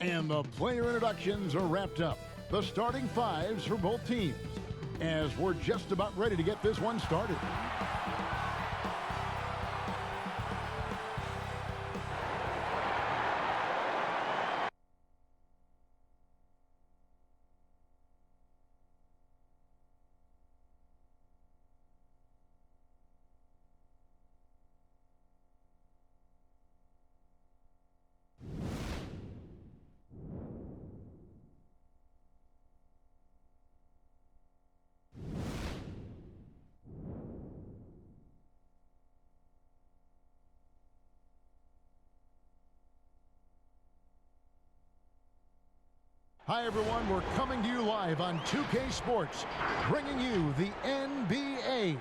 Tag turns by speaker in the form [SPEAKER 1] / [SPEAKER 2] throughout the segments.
[SPEAKER 1] And the player introductions are wrapped up. The starting fives for both teams, as we're just about ready to get this one started. Hi everyone, we're coming to you live on 2K Sports, bringing you the NBA.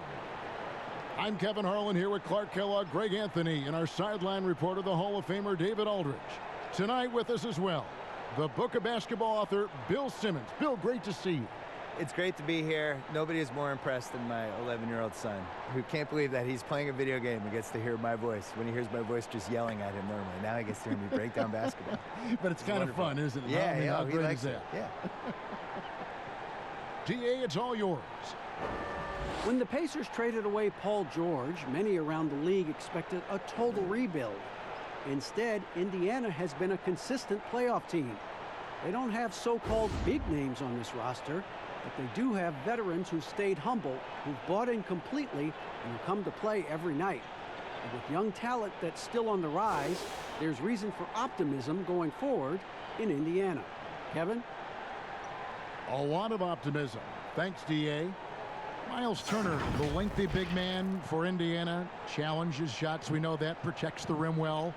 [SPEAKER 1] I'm Kevin Harlan here with Clark Kellogg, Greg Anthony, and our sideline reporter, the Hall of Famer David Aldridge. Tonight with us as well, the Book of Basketball author, Bill Simmons. Bill, great to see you.
[SPEAKER 2] It's great to be here. Nobody is more impressed than my 11-year-old son, who can't believe that he's playing a video game and gets to hear my voice when he hears my voice just yelling at him normally. Now he gets to hear me break down basketball.
[SPEAKER 1] But it's kind of fun, isn't it?
[SPEAKER 2] Yeah,
[SPEAKER 1] how
[SPEAKER 2] he
[SPEAKER 1] great
[SPEAKER 2] likes
[SPEAKER 1] is
[SPEAKER 2] it.
[SPEAKER 1] that?
[SPEAKER 2] Yeah.
[SPEAKER 1] DA, it's all yours.
[SPEAKER 3] When the Pacers traded away Paul George, many around the league expected a total rebuild. Instead, Indiana has been a consistent playoff team. They don't have so-called big names on this roster, but they do have veterans who stayed humble, who've bought in completely, and who come to play every night. And with young talent that's still on the rise, there's reason for optimism going forward in Indiana. Kevin?
[SPEAKER 1] A lot of optimism. Thanks, DA. Miles Turner, the lengthy big man for Indiana, challenges shots. We know that, protects the rim well.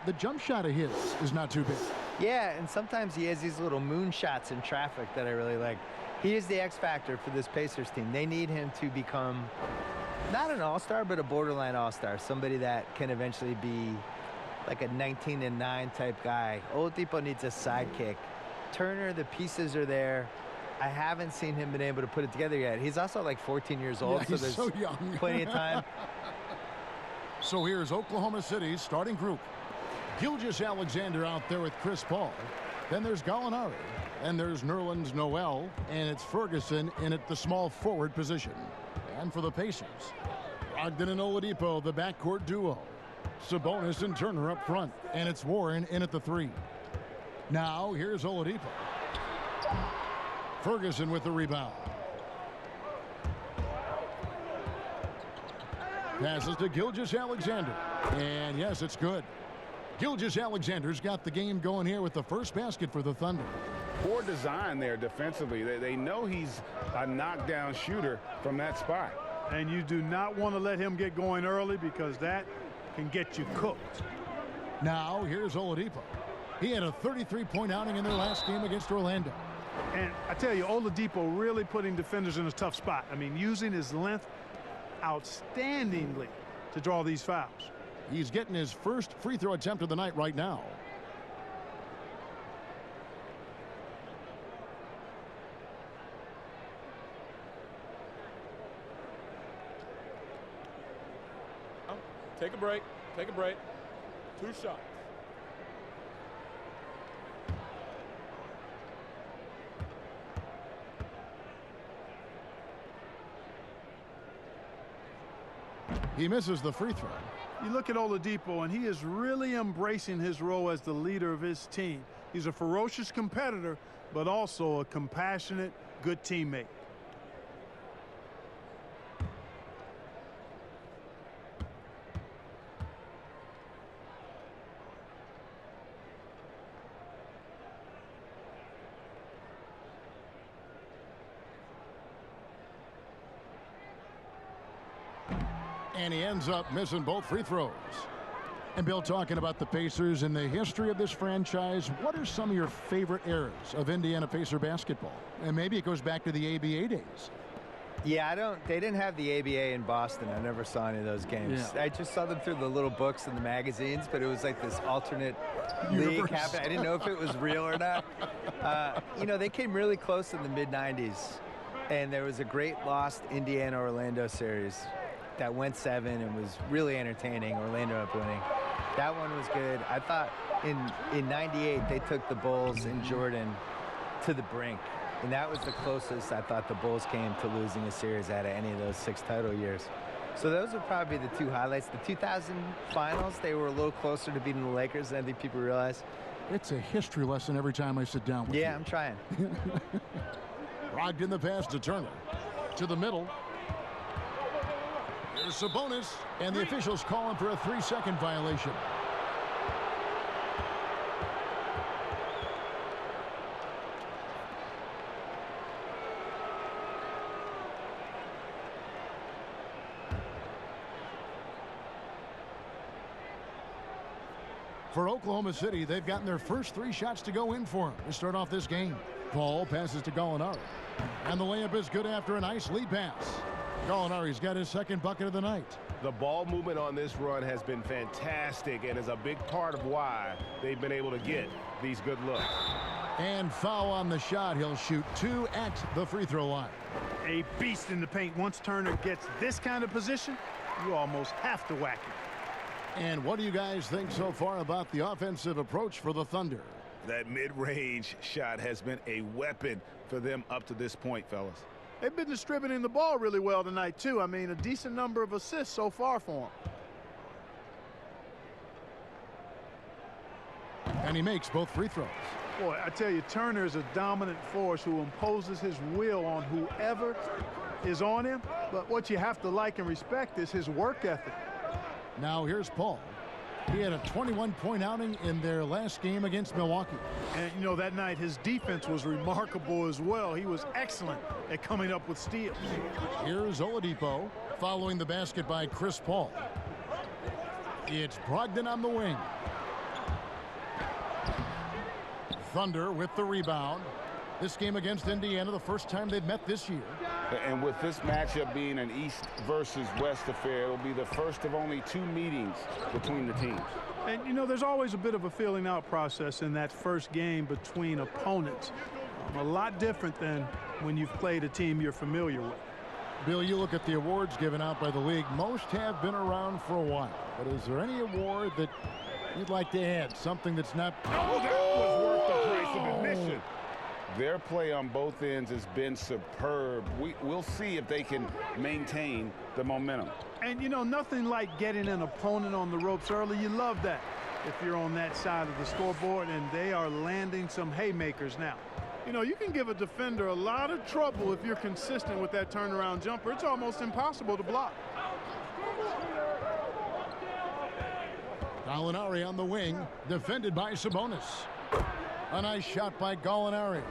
[SPEAKER 1] The jump shot of his is not too big.
[SPEAKER 2] Yeah, and sometimes he has these little moon shots in traffic that I really like. He is the X factor for this Pacers team. They need him to become not an all-star, but a borderline all-star, somebody that can eventually be like a 19-9 type guy. Oladipo needs a sidekick. Turner, the pieces are there. I haven't seen him been able to put it together yet. He's also like 14 years old,
[SPEAKER 1] Yeah,
[SPEAKER 2] so there's
[SPEAKER 1] so young.
[SPEAKER 2] plenty of time.
[SPEAKER 1] So here's Oklahoma City's starting group. Gilgeous-Alexander out there with Chris Paul. Then there's Gallinari. And there's Nerlens Noel. And it's Ferguson in at the small forward position. And for the Pacers, Brogdon and Oladipo, the backcourt duo. Sabonis and Turner up front. And it's Warren in at the 3. Now here's Oladipo. Ferguson with the rebound. Passes to Gilgeous-Alexander. And yes, it's good. Gilgeous-Alexander's got the game going here with the first basket for the Thunder.
[SPEAKER 4] Poor design there defensively. They know he's a knockdown shooter from that spot.
[SPEAKER 5] And you do not want to let him get going early because that can get you cooked.
[SPEAKER 1] Now here's Oladipo. He had a 33-point outing in their last game against Orlando.
[SPEAKER 5] And I tell you, Oladipo really putting defenders in a tough spot. I mean, using his length outstandingly to draw these fouls.
[SPEAKER 1] He's getting his first free throw attempt of the night right now.
[SPEAKER 6] Take a break. Take a break. 2 shots.
[SPEAKER 1] He misses the free throw.
[SPEAKER 5] You look at Oladipo, and he is really embracing his role as the leader of his team. He's a ferocious competitor, but also a compassionate, good teammate.
[SPEAKER 1] And he ends up missing both free throws. And Bill, talking about the Pacers and the history of this franchise, what are some of your favorite eras of Indiana Pacer basketball? And maybe it goes back to the ABA days.
[SPEAKER 2] Yeah, they didn't have the ABA in Boston. I never saw any of those games.
[SPEAKER 1] Yeah.
[SPEAKER 2] I just saw them through the little books and the magazines, but it was like this alternate league happening. I didn't know if it was real or not. You know, they came really close in the mid-90s, and there was a great lost Indiana-Orlando series that went 7 and was really entertaining. Orlando up winning. That one was good. I thought in '98 they took the Bulls and Jordan to the brink. And that was the closest I thought the Bulls came to losing a series out of any of those 6 title years. So those would probably be the 2 highlights. The 2000 finals, they were a little closer to beating the Lakers than I think people realize.
[SPEAKER 1] It's a history lesson every time I sit down with you.
[SPEAKER 2] Yeah, I'm trying.
[SPEAKER 1] Brogdon the pass to Turner. To the middle. Here's Sabonis. And the officials calling for a 3-second violation. For Oklahoma City, they've gotten their first 3 shots to go in for them to start off this game. Paul passes to Gallinari. And the layup is good after a nice lead pass. Gallinari's got his 2nd bucket of the night.
[SPEAKER 4] The ball movement on this run has been fantastic and is a big part of why they've been able to get these good looks.
[SPEAKER 1] And foul on the shot. He'll shoot 2 at the free throw line.
[SPEAKER 5] A beast in the paint. Once Turner gets this kind of position, you almost have to whack it.
[SPEAKER 1] And what do you guys think so far about the offensive approach for the Thunder?
[SPEAKER 4] That mid-range shot has been a weapon for them up to this point, fellas.
[SPEAKER 5] They've been distributing the ball really well tonight, too. I mean, a decent number of assists so far for them.
[SPEAKER 1] And he makes both free throws.
[SPEAKER 5] Boy, I tell you, Turner is a dominant force who imposes his will on whoever is on him. But what you have to like and respect is his work ethic.
[SPEAKER 1] Now here's Paul. He had a 21-point outing in their last game against Milwaukee.
[SPEAKER 5] And, you know, that night his defense was remarkable as well. He was excellent at coming up with steals.
[SPEAKER 1] Here's Oladipo following the basket by Chris Paul. It's Brogdon on the wing. Thunder with the rebound. This game against Indiana, the first time they've met this year.
[SPEAKER 4] And with this matchup being an East versus West affair, it'll be the first of only 2 meetings between the teams.
[SPEAKER 5] And, you know, there's always a bit of a feeling out process in that first game between opponents. A lot different than when you've played a team you're familiar with.
[SPEAKER 1] Bill, you look at the awards given out by the league. Most have been around for a while. But is there any award that you'd like to add? Something that's not...
[SPEAKER 4] Oh, that was worth the price of admission. Their play on both ends has been superb. We'll see if they can maintain the momentum.
[SPEAKER 5] And, you know, nothing like getting an opponent on the ropes early. You love that if you're on that side of the scoreboard, and they are landing some haymakers now. You know, you can give a defender a lot of trouble if you're consistent with that turnaround jumper. It's almost impossible to block.
[SPEAKER 1] Gallinari on the wing, defended by Sabonis. A nice shot by Gallinari.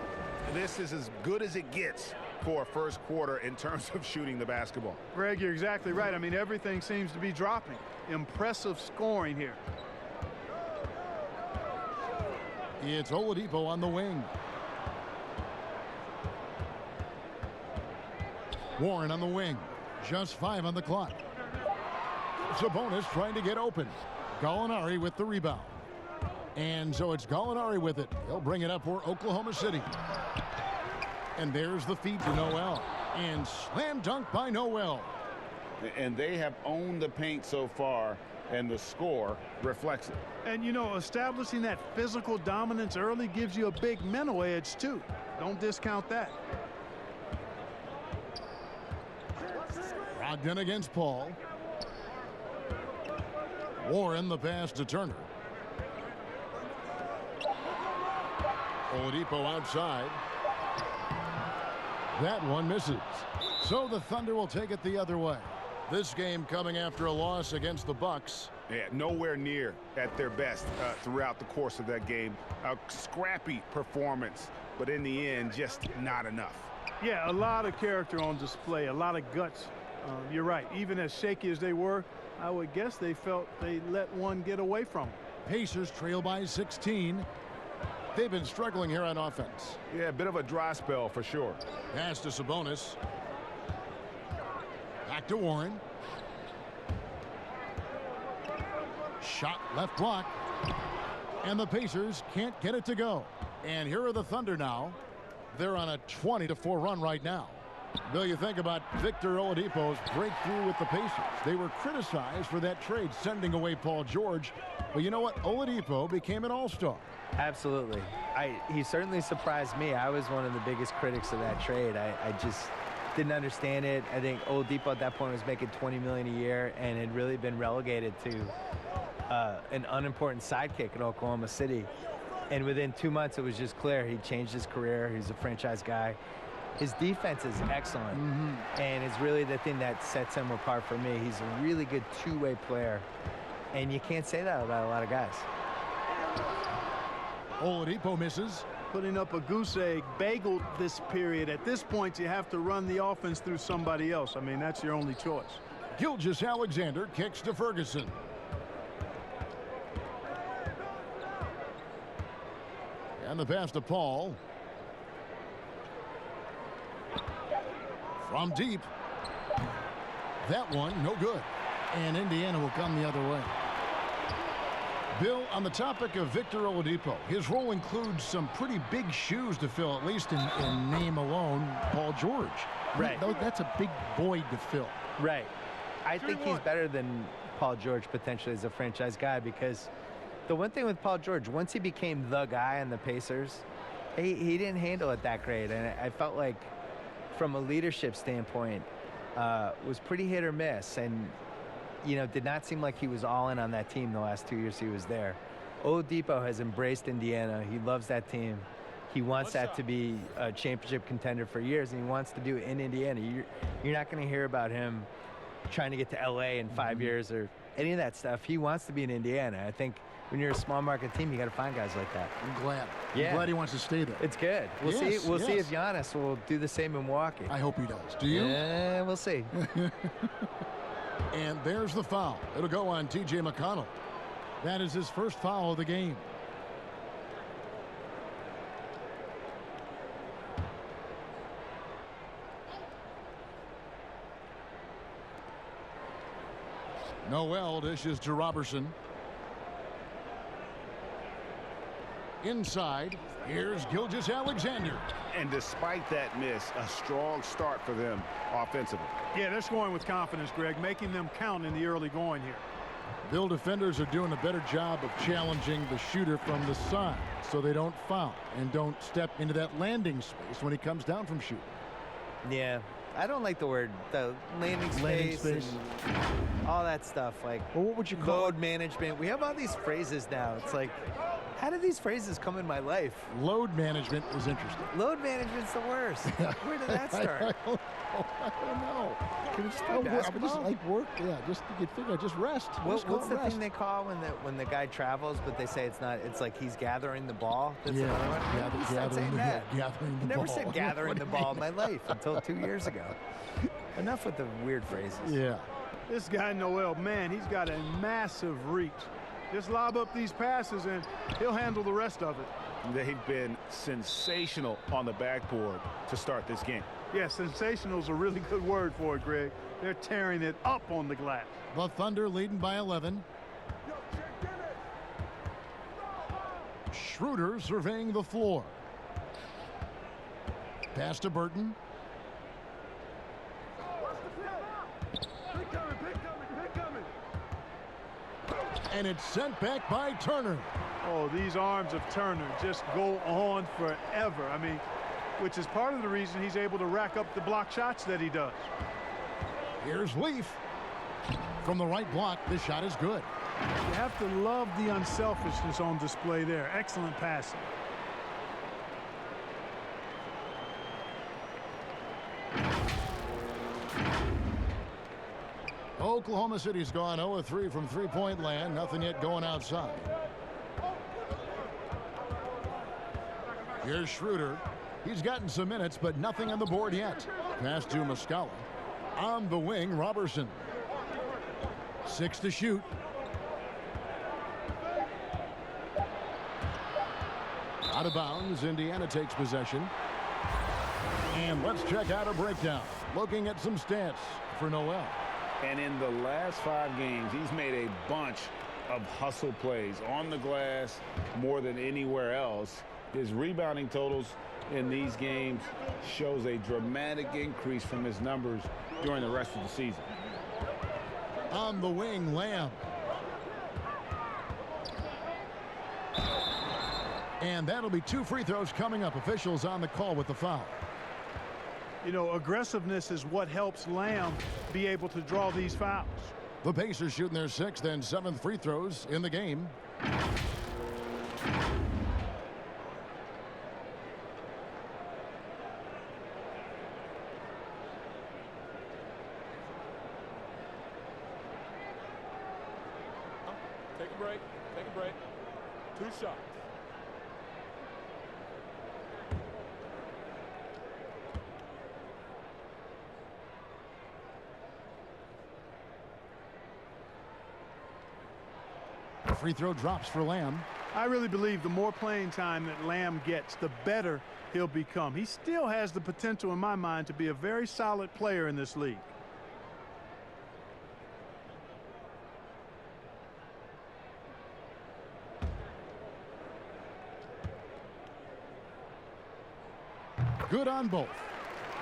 [SPEAKER 4] This is as good as it gets for a first quarter in terms of shooting the basketball.
[SPEAKER 5] Greg, you're exactly right. I mean, everything seems to be dropping. Impressive scoring here.
[SPEAKER 1] It's Oladipo on the wing. Warren on the wing. Just 5 on the clock. Sabonis trying to get open. Gallinari with the rebound. And so it's Gallinari with it. He'll bring it up for Oklahoma City. And there's the feed to Noel. And slam dunk by Noel.
[SPEAKER 4] And they have owned the paint so far, and the score reflects it.
[SPEAKER 5] And, you know, establishing that physical dominance early gives you a big mental edge, too. Don't discount that.
[SPEAKER 1] Brogdon against Paul. Warren the pass to Turner. Oladipo outside. That one misses. So the Thunder will take it the other way. This game coming after a loss against the Bucks.
[SPEAKER 4] Yeah, nowhere near at their best throughout the course of that game. A scrappy performance, but in the end, just not enough.
[SPEAKER 5] Yeah, a lot of character on display, a lot of guts. You're right. Even as shaky as they were, I would guess they felt they let one get away from them.
[SPEAKER 1] Pacers trail by 16. They've been struggling here on offense.
[SPEAKER 4] Yeah, a bit of a dry spell for sure.
[SPEAKER 1] Pass to Sabonis. Back to Warren. Shot left block. And the Pacers can't get it to go. And here are the Thunder now. They're on a 20-4 run right now. Bill, you think about Victor Oladipo's breakthrough with the Pacers. They were criticized for that trade, sending away Paul George. But you know what? Oladipo became an all-star.
[SPEAKER 2] Absolutely. He certainly surprised me. I was one of the biggest critics of that trade. I just didn't understand it. I think Oladipo at that point was making $20 million a year and had really been relegated to an unimportant sidekick in Oklahoma City. And within 2 months, it was just clear he changed his career. He's a franchise guy. His defense is excellent, and it's really the thing that sets him apart for me. He's a really good two-way player, and you can't say that about a lot of guys.
[SPEAKER 1] Oladipo misses.
[SPEAKER 5] Putting up a goose egg, bageled this period. At this point, you have to run the offense through somebody else. I mean, that's your only choice.
[SPEAKER 1] Gilgeous-Alexander kicks to Ferguson. And the pass to Paul. From deep. That one, no good. And Indiana will come the other way. Bill, on the topic of Victor Oladipo, his role includes some pretty big shoes to fill, at least in name alone, Paul George.
[SPEAKER 2] Right.
[SPEAKER 1] That's a big void to fill.
[SPEAKER 2] Right. I think he's better than Paul George potentially as a franchise guy, because the one thing with Paul George, once he became the guy on the Pacers, he didn't handle it that great. And I felt like from a leadership standpoint, was pretty hit or miss. And you know, did not seem like he was all in on that team the last 2 years he was there. Oladipo has embraced Indiana. He loves that team. He wants that to be a championship contender for years, and he wants to do it in Indiana. You're not going to hear about him trying to get to L.A. in 5 years or any of that stuff. He wants to be in Indiana. I think when you're a small market team, you got to find guys like that.
[SPEAKER 1] I'm glad.
[SPEAKER 2] Yeah.
[SPEAKER 1] I'm glad he wants to stay there.
[SPEAKER 2] It's good. We'll see. We'll see if Giannis will do the same in Milwaukee.
[SPEAKER 1] I hope he does. Do you?
[SPEAKER 2] Yeah, we'll see.
[SPEAKER 1] And there's the foul. It'll go on T.J. McConnell. That is his first foul of the game. Noel dishes to Robertson. Inside, here's Gilgeous-Alexander.
[SPEAKER 4] And despite that miss, a strong start for them offensively.
[SPEAKER 5] Yeah, they're scoring with confidence, Greg, making them count in the early going here.
[SPEAKER 1] Bill, defenders are doing a better job of challenging the shooter from the side so they don't foul and don't step into that landing space when he comes down from shooting.
[SPEAKER 2] Yeah, I don't like the landing space. And all that stuff. Like,
[SPEAKER 1] well, what would you call
[SPEAKER 2] load management? We have all these phrases now. It's like, how did these phrases come in my life?
[SPEAKER 1] Load management is interesting.
[SPEAKER 2] Load management's the worst. Where did that start?
[SPEAKER 1] I don't know.
[SPEAKER 2] Can we just play basketball?
[SPEAKER 1] Just like work, yeah. Just you figure, just rest.
[SPEAKER 2] What's the thing they call when the guy travels, but they say it's not? It's like he's gathering the ball. That's another one.
[SPEAKER 1] Gathering
[SPEAKER 2] I never said gathering the ball in my life until 2 years ago. Enough with the weird phrases.
[SPEAKER 1] Yeah.
[SPEAKER 5] This guy Noel, man, he's got a massive reach. Just lob up these passes and he'll handle the rest of it.
[SPEAKER 4] They've been sensational on the backboard to start this game.
[SPEAKER 5] Yeah, sensational is a really good word for it, Greg. They're tearing it up on the glass.
[SPEAKER 1] The Thunder leading by 11. Schroeder surveying the floor. Pass to Burton. And it's sent back by Turner.
[SPEAKER 5] Oh, these arms of Turner just go on forever. I mean, which is part of the reason he's able to rack up the block shots that he does.
[SPEAKER 1] Here's Leaf. From the right block, this shot is good.
[SPEAKER 5] You have to love the unselfishness on display there. Excellent passing.
[SPEAKER 1] Oklahoma City's gone 0-3 from three-point land. Nothing yet going outside. Here's Schroeder. He's gotten some minutes, but nothing on the board yet. Pass to Muscala. On the wing, Robertson. 6 to shoot. Out of bounds, Indiana takes possession. And let's check out a breakdown. Looking at some stats for Noel.
[SPEAKER 4] And in the last 5 games, he's made a bunch of hustle plays on the glass more than anywhere else. His rebounding totals in these games shows a dramatic increase from his numbers during the rest of the season.
[SPEAKER 1] On the wing, Lamb. And that'll be 2 free throws coming up. Officials on the call with the foul.
[SPEAKER 5] You know, aggressiveness is what helps Lamb be able to draw these fouls.
[SPEAKER 1] The Pacers shooting their 6th and 7th free throws in the game.
[SPEAKER 6] Take a break. Take a break. 2 shots.
[SPEAKER 1] Free throw drops for Lamb.
[SPEAKER 5] I really believe the more playing time that Lamb gets, the better he'll become. He still has the potential, in my mind, to be a very solid player in this league.
[SPEAKER 1] Good on both.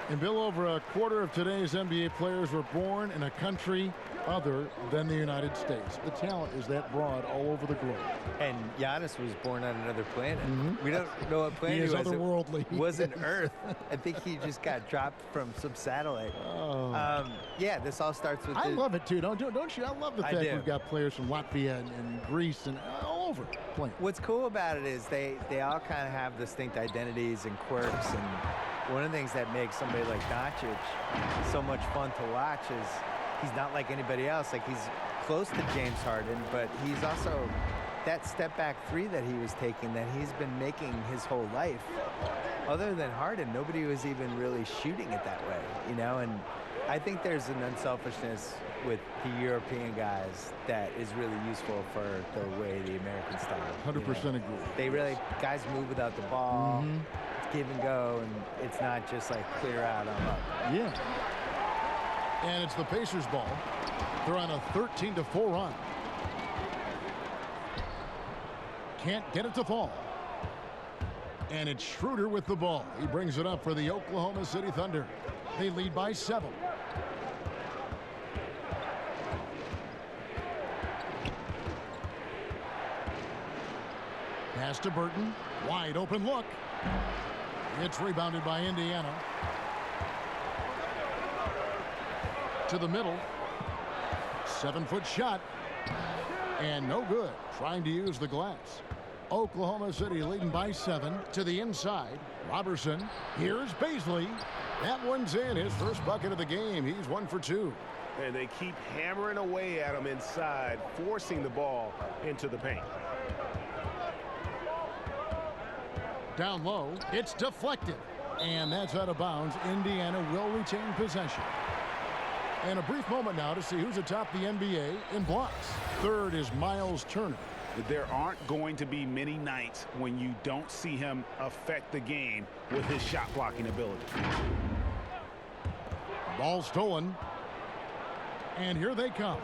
[SPEAKER 1] And Bill, over a quarter of today's NBA players were born in a country other than the United States. The talent is that broad all over the globe.
[SPEAKER 2] And Giannis was born on another planet. We don't know what planet
[SPEAKER 1] He is
[SPEAKER 2] was.
[SPEAKER 1] otherworldly.
[SPEAKER 2] It wasn't Earth. I think he just got dropped from some satellite. Yeah, this all starts with.
[SPEAKER 1] I love it too, don't you? I love the fact
[SPEAKER 2] do.
[SPEAKER 1] we've got players from Latvia and Greece and all over playing.
[SPEAKER 2] What's cool about it is they all kind of have distinct identities and quirks, and one of the things that makes somebody like Doncic so much fun to watch is he's not like anybody else. Like, he's close to James Harden, but he's also that step back 3 that he was taking that he's been making his whole life. Other than Harden, nobody was even really shooting it that way, you know? And I think there's an unselfishness with the European guys that is really useful for the way the American style.
[SPEAKER 1] 100% agree.
[SPEAKER 2] They really, guys move without the ball. It's give and go, and it's not just like clear out, I'm up.
[SPEAKER 1] Yeah. And it's the Pacers ball. They're on a 13-4 run. Can't get it to fall. And it's Schroeder with the ball. He brings it up for the Oklahoma City Thunder. They lead by 7. Pass to Burton. Wide open look. It's rebounded by Indiana. To the middle. 7-foot shot. And no good. Trying to use the glass. Oklahoma City leading by 7 to the inside. Robertson. Here's Baisley. That one's in. His first bucket of the game. He's 1 for 2.
[SPEAKER 7] And they keep hammering away at him inside, forcing the ball into the paint.
[SPEAKER 1] Down low. It's deflected. And that's out of bounds. Indiana will retain possession. And a brief moment now to see who's atop the NBA in blocks. Third is Miles Turner.
[SPEAKER 4] There aren't going to be many nights when you don't see him affect the game with his shot blocking ability.
[SPEAKER 1] Ball stolen. And here they come.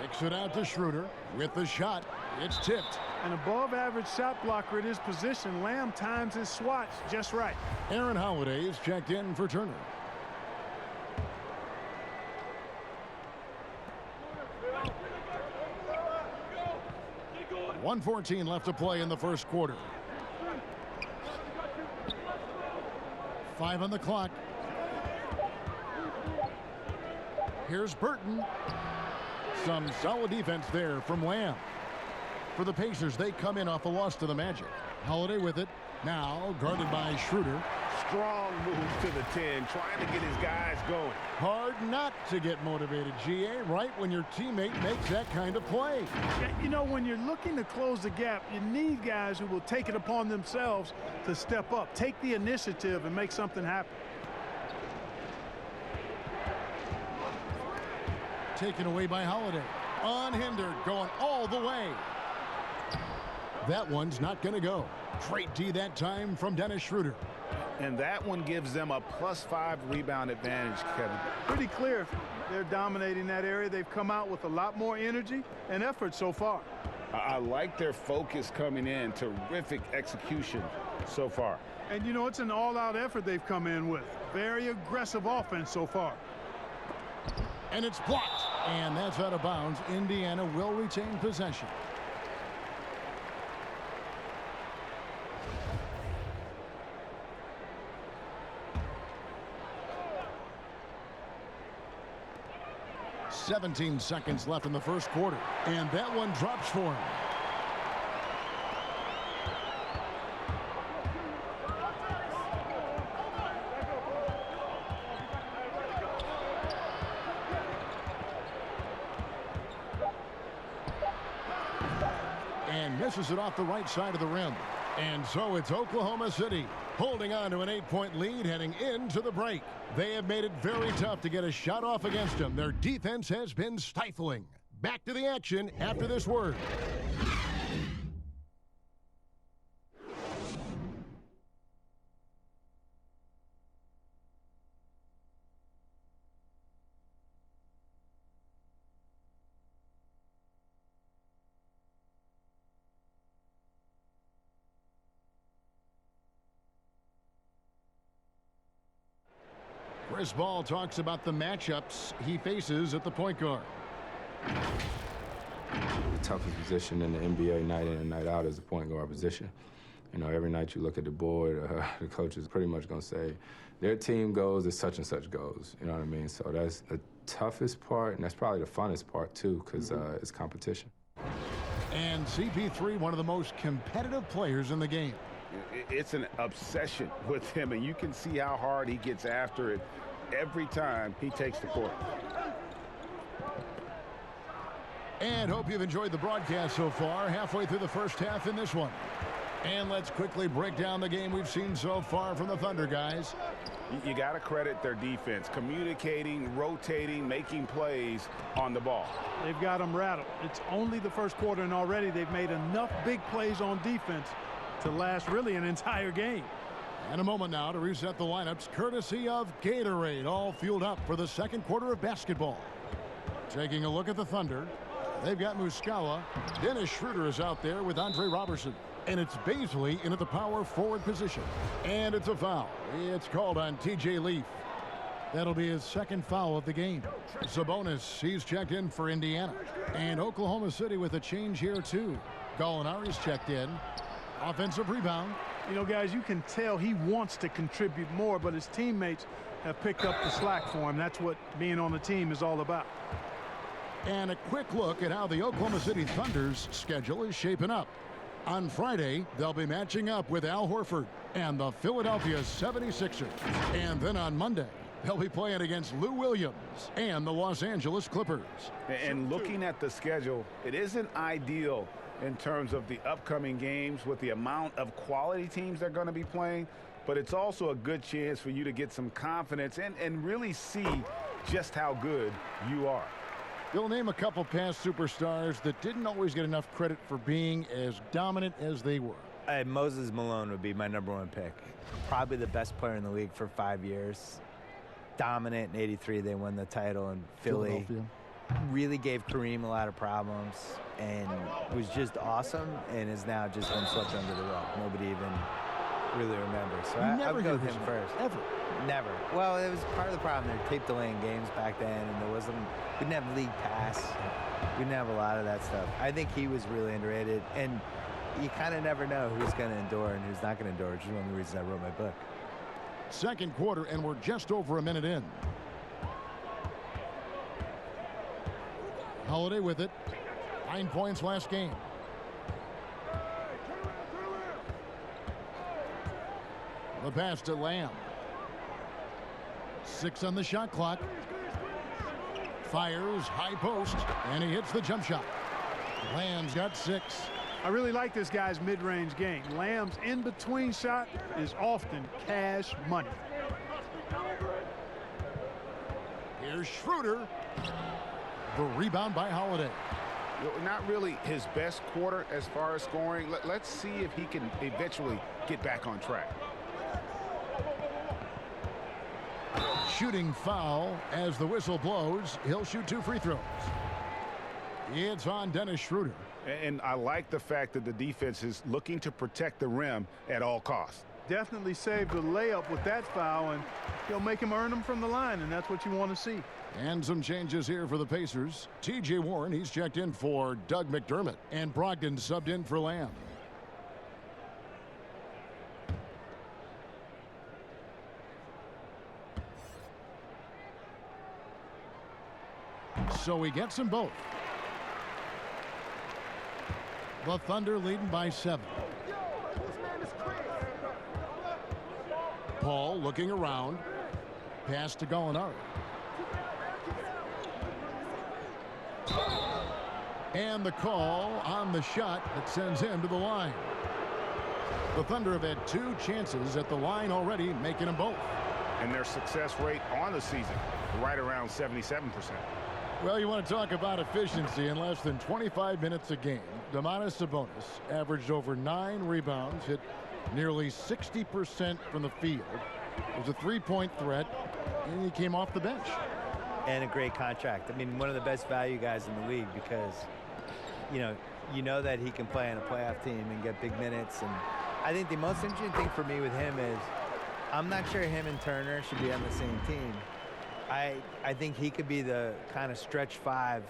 [SPEAKER 1] Kicks it out to Schroeder with the shot. It's tipped.
[SPEAKER 5] An above-average shot blocker at his position. Lamb times his swats just right.
[SPEAKER 1] Aaron Holiday is checked in for Turner. .114 left to play in the first quarter. 5 on the clock. Here's Burton. Some solid defense there from Lamb. For the Pacers, they come in off a loss to the Magic. Holiday with it. Now guarded by Schroeder.
[SPEAKER 7] Strong move to the 10, trying to get his guys going.
[SPEAKER 1] Hard not to get motivated, GA, right when your teammate makes that kind of play.
[SPEAKER 5] You know, when you're looking to close the gap, you need guys who will take it upon themselves to step up, take the initiative, and make something happen.
[SPEAKER 1] Taken away by Holiday. Unhindered, going all the way. That one's not going to go. Great D that time from Dennis Schroeder.
[SPEAKER 4] And that one gives them a +5 rebound advantage, Kevin.
[SPEAKER 5] Pretty clear they're dominating that area. They've come out with a lot more energy and effort so far.
[SPEAKER 4] I like their focus coming in. Terrific execution so far.
[SPEAKER 5] And, you know, it's an all-out effort they've come in with. Very aggressive offense so far.
[SPEAKER 1] And it's blocked. And that's out of bounds. Indiana will retain possession. "17 seconds left in the first quarter. And that one drops for him. And misses it off the right side of the rim. And so it's Oklahoma City holding on to an 8-point lead heading into the break. They have made it very tough to get a shot off against them. Their defense has been stifling. Back to the action after this word. Chris Ball talks about the matchups he faces at the point guard.
[SPEAKER 8] The toughest position in the NBA night in and night out is the point guard position. You know, every night you look at the board, the coach is pretty much going to say, their team goes as such and such goes. You know what I mean? So that's the toughest part, and that's probably the funnest part, too, because it's competition.
[SPEAKER 1] And CP3, one of the most competitive players in the game.
[SPEAKER 4] It's an obsession with him, and you can see how hard he gets after it every time he takes the court.
[SPEAKER 1] And hope you've enjoyed the broadcast so far. Halfway through the first half in this one. And let's quickly break down the game we've seen so far from the Thunder, guys.
[SPEAKER 4] You got to credit their defense, communicating, rotating, making plays on the ball.
[SPEAKER 5] They've got them rattled. It's only the first quarter, and already they've made enough big plays on defense to last really an entire game.
[SPEAKER 1] And a moment now to reset the lineups, courtesy of Gatorade, all fueled up for the second quarter of basketball. Taking a look at the Thunder, they've got Muscala. Dennis Schroeder is out there with Andre Robertson. And it's Baisley in at the power forward position. And it's a foul. It's called on TJ Leaf. That'll be his second foul of the game. Sabonis, he's checked in for Indiana. And Oklahoma City with a change here too. Gallinari's checked in. Offensive rebound.
[SPEAKER 5] You know, guys, you can tell he wants to contribute more, but his teammates have picked up the slack for him. That's what being on the team is all about.
[SPEAKER 1] And a quick look at how the Oklahoma City Thunder's schedule is shaping up. On Friday, they'll be matching up with Al Horford and the Philadelphia 76ers. And then on Monday, they'll be playing against Lou Williams and the Los Angeles Clippers.
[SPEAKER 4] And looking at the schedule, it isn't ideal in terms of the upcoming games with the amount of quality teams they're going to be playing, but it's also a good chance for you to get some confidence and really see just how good you are.
[SPEAKER 1] You'll name a couple past superstars that didn't always get enough credit for being as dominant as they were.
[SPEAKER 2] Moses Malone would be my #1 pick. Probably the best player in the league for 5 years. Dominant in '83, they won the title in Philly. Really gave Kareem a lot of problems and was just awesome, and is now just been swept under the rug. Nobody even really remembers. So I would go with him first.
[SPEAKER 1] Ever.
[SPEAKER 2] Never. Well, it was part of the problem. They were tape delaying games back then, and we didn't have league pass. We didn't have a lot of that stuff. I think he was really underrated, and you kind of never know who's going to endure and who's not going to endure, which is one of the reasons I wrote my book.
[SPEAKER 1] Second quarter, and we're just over a minute in. Holiday with it. 9 points last game. The pass to Lamb. 6 on the shot clock. Fires, high post, and he hits the jump shot. Lamb's got 6.
[SPEAKER 5] I really like this guy's mid-range game. Lamb's in-between shot is often cash money.
[SPEAKER 1] Here's Schroeder. The rebound by Holiday.
[SPEAKER 4] Not really his best quarter as far as scoring. Let's see if he can eventually get back on track.
[SPEAKER 1] Shooting foul as the whistle blows. He'll shoot 2 free throws. It's on Dennis Schroeder.
[SPEAKER 4] And I like the fact that the defense is looking to protect the rim at all costs.
[SPEAKER 5] Definitely saved the layup with that foul, and he'll make him earn them from the line, and that's what you want to see.
[SPEAKER 1] And some changes here for the Pacers. T.J. Warren, he's checked in for Doug McDermott. And Brogdon subbed in for Lamb. So he gets them both. The Thunder leading by 7. Paul looking around. Pass to Gallinari. And the call on the shot that sends him to the line. The Thunder have had 2 chances at the line already, making them both.
[SPEAKER 4] And their success rate on the season, right around 77%.
[SPEAKER 1] Well, you want to talk about efficiency. In less than 25 minutes a game, Domantas Sabonis averaged over 9 rebounds, hit nearly 60% from the field. It was a 3-point threat, and he came off the bench.
[SPEAKER 2] And a great contract. I mean, one of the best value guys in the league because, you know that he can play on a playoff team and get big minutes. And I think the most interesting thing for me with him is I'm not sure him and Turner should be on the same team. I think he could be the kind of stretch 5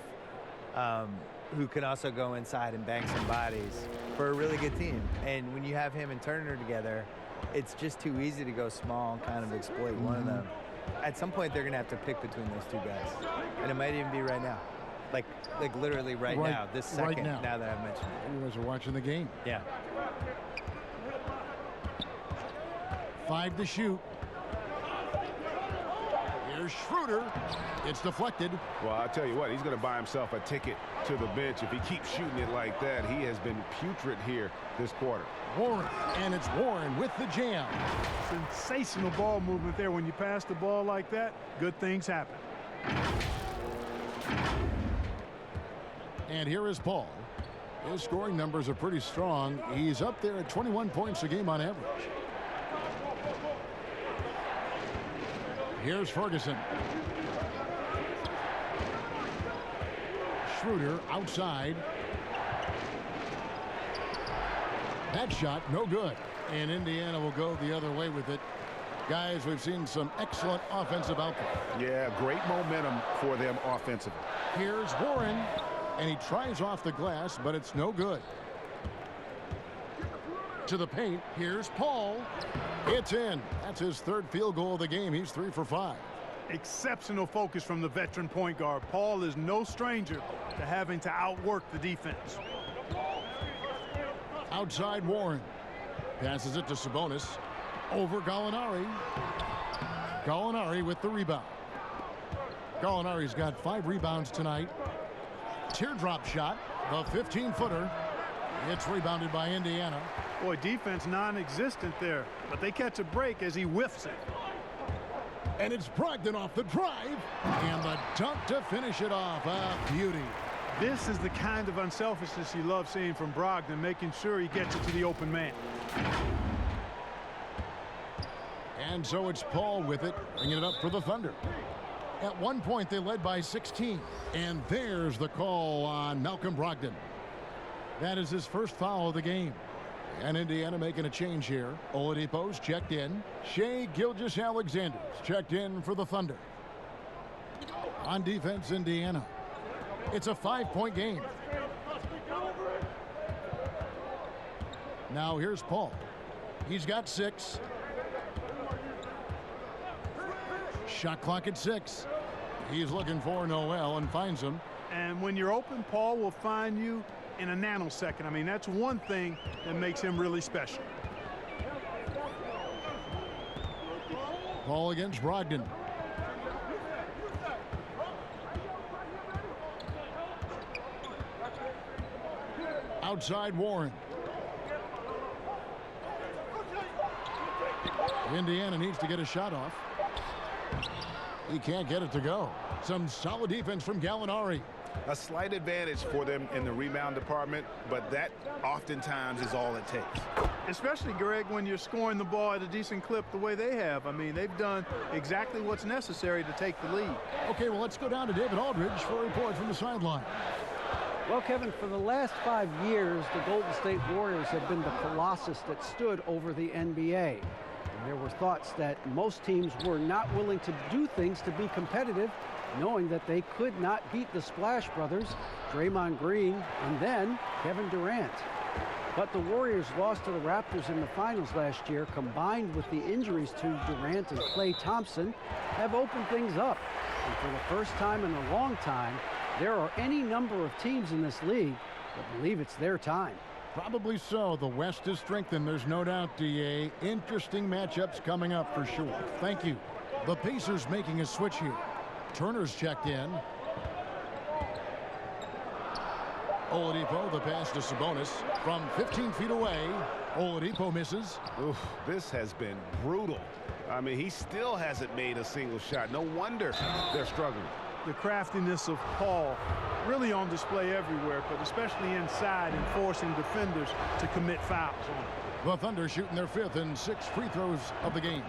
[SPEAKER 2] who can also go inside and bang some bodies for a really good team. And when you have him and Turner together, it's just too easy to go small and kind of exploit one of them. At some point, they're going to have to pick between those 2 guys. And it might even be right now. Like literally right now, this second, now that I've mentioned it.
[SPEAKER 1] You guys are watching the game.
[SPEAKER 2] Yeah.
[SPEAKER 1] 5 to shoot. Here's Schroeder. It's deflected.
[SPEAKER 4] Well, I'll tell you what, he's going to buy himself a ticket to the bench if he keeps shooting it like that. He has been putrid here this quarter.
[SPEAKER 1] Warren, and it's Warren with the jam.
[SPEAKER 5] Sensational ball movement there. When you pass the ball like that, good things happen.
[SPEAKER 1] And here is Paul. His scoring numbers are pretty strong. He's up there at 21 points a game on average. Here's Ferguson. Schroeder outside. That shot, no good. And Indiana will go the other way with it. Guys, we've seen some excellent offensive output.
[SPEAKER 4] Yeah, great momentum for them offensively.
[SPEAKER 1] Here's Warren. And he tries off the glass, but it's no good. To the paint. Here's Paul. It's in. That's his 3rd field goal of the game. He's 3 for 5.
[SPEAKER 5] Exceptional focus from the veteran point guard. Paul is no stranger to having to outwork the defense.
[SPEAKER 1] Outside Warren. Passes it to Sabonis. Over Gallinari. Gallinari with the rebound. Gallinari's got 5 rebounds tonight. Teardrop shot. The 15-footer. It's rebounded by Indiana.
[SPEAKER 5] Boy, defense non-existent there, but they catch a break as he whiffs it.
[SPEAKER 1] And it's Brogdon off the drive. And the dunk to finish it off. A beauty.
[SPEAKER 5] This is the kind of unselfishness you love seeing from Brogdon, making sure he gets it to the open man.
[SPEAKER 1] And so it's Paul with it, bringing it up for the Thunder. At one point, they led by 16. And there's the call on Malcolm Brogdon. That is his first foul of the game. And Indiana making a change here. Oladipo's checked in. Shai Gilgeous-Alexander's checked in for the Thunder. On defense, Indiana. It's a 5-point game. Now here's Paul. He's got 6. Shot clock at 6. He's looking for Noel and finds him.
[SPEAKER 5] And when you're open, Paul will find you in a nanosecond. I mean, that's one thing that makes him really special.
[SPEAKER 1] Paul against Brogdon. Outside Warren. Indiana needs to get a shot off. He can't get it to go. Some solid defense from Gallinari.
[SPEAKER 4] A slight advantage for them in the rebound department, but that oftentimes is all it takes.
[SPEAKER 5] Especially, Greg, when you're scoring the ball at a decent clip the way they have. I mean, they've done exactly what's necessary to take the lead.
[SPEAKER 1] Okay, well, let's go down to David Aldridge for a report from the sideline.
[SPEAKER 3] Well, Kevin, for the last 5 years, the Golden State Warriors have been the colossus that stood over the NBA. And there were thoughts that most teams were not willing to do things to be competitive, knowing that they could not beat the Splash Brothers, Draymond Green, and then Kevin Durant. But the Warriors lost to the Raptors in the finals last year, combined with the injuries to Durant and Klay Thompson, have opened things up. And for the first time in a long time, there are any number of teams in this league that believe it's their time.
[SPEAKER 1] Probably so. The West is strengthened. There's no doubt, DA. Interesting matchups coming up for sure. Thank you. The Pacers making a switch here. Turner's checked in. Oladipo, the pass to Sabonis from 15 feet away. Oladipo misses.
[SPEAKER 7] Oof, this has been brutal. I mean, he still hasn't made a single shot. No wonder they're struggling.
[SPEAKER 5] The craftiness of Paul really on display everywhere, but especially inside and forcing defenders to commit fouls on him.
[SPEAKER 1] The Thunder shooting their 5th and 6th free throws of the game.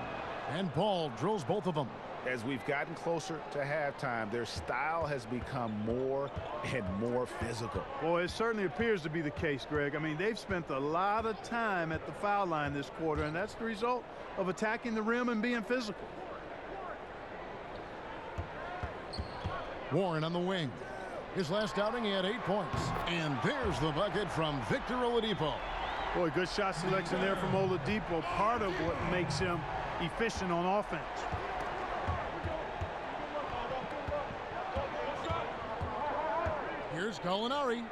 [SPEAKER 1] And Paul drills both of them.
[SPEAKER 4] As we've gotten closer to halftime, their style has become more and more physical.
[SPEAKER 5] Well, it certainly appears to be the case, Greg. I mean, they've spent a lot of time at the foul line this quarter, and that's the result of attacking the rim and being physical.
[SPEAKER 1] Warren on the wing. His last outing, he had 8 points. And there's the bucket from Victor Oladipo.
[SPEAKER 5] Boy, good shot selection there from Oladipo. Part of what makes him efficient on offense.
[SPEAKER 1] Here's Gallinari.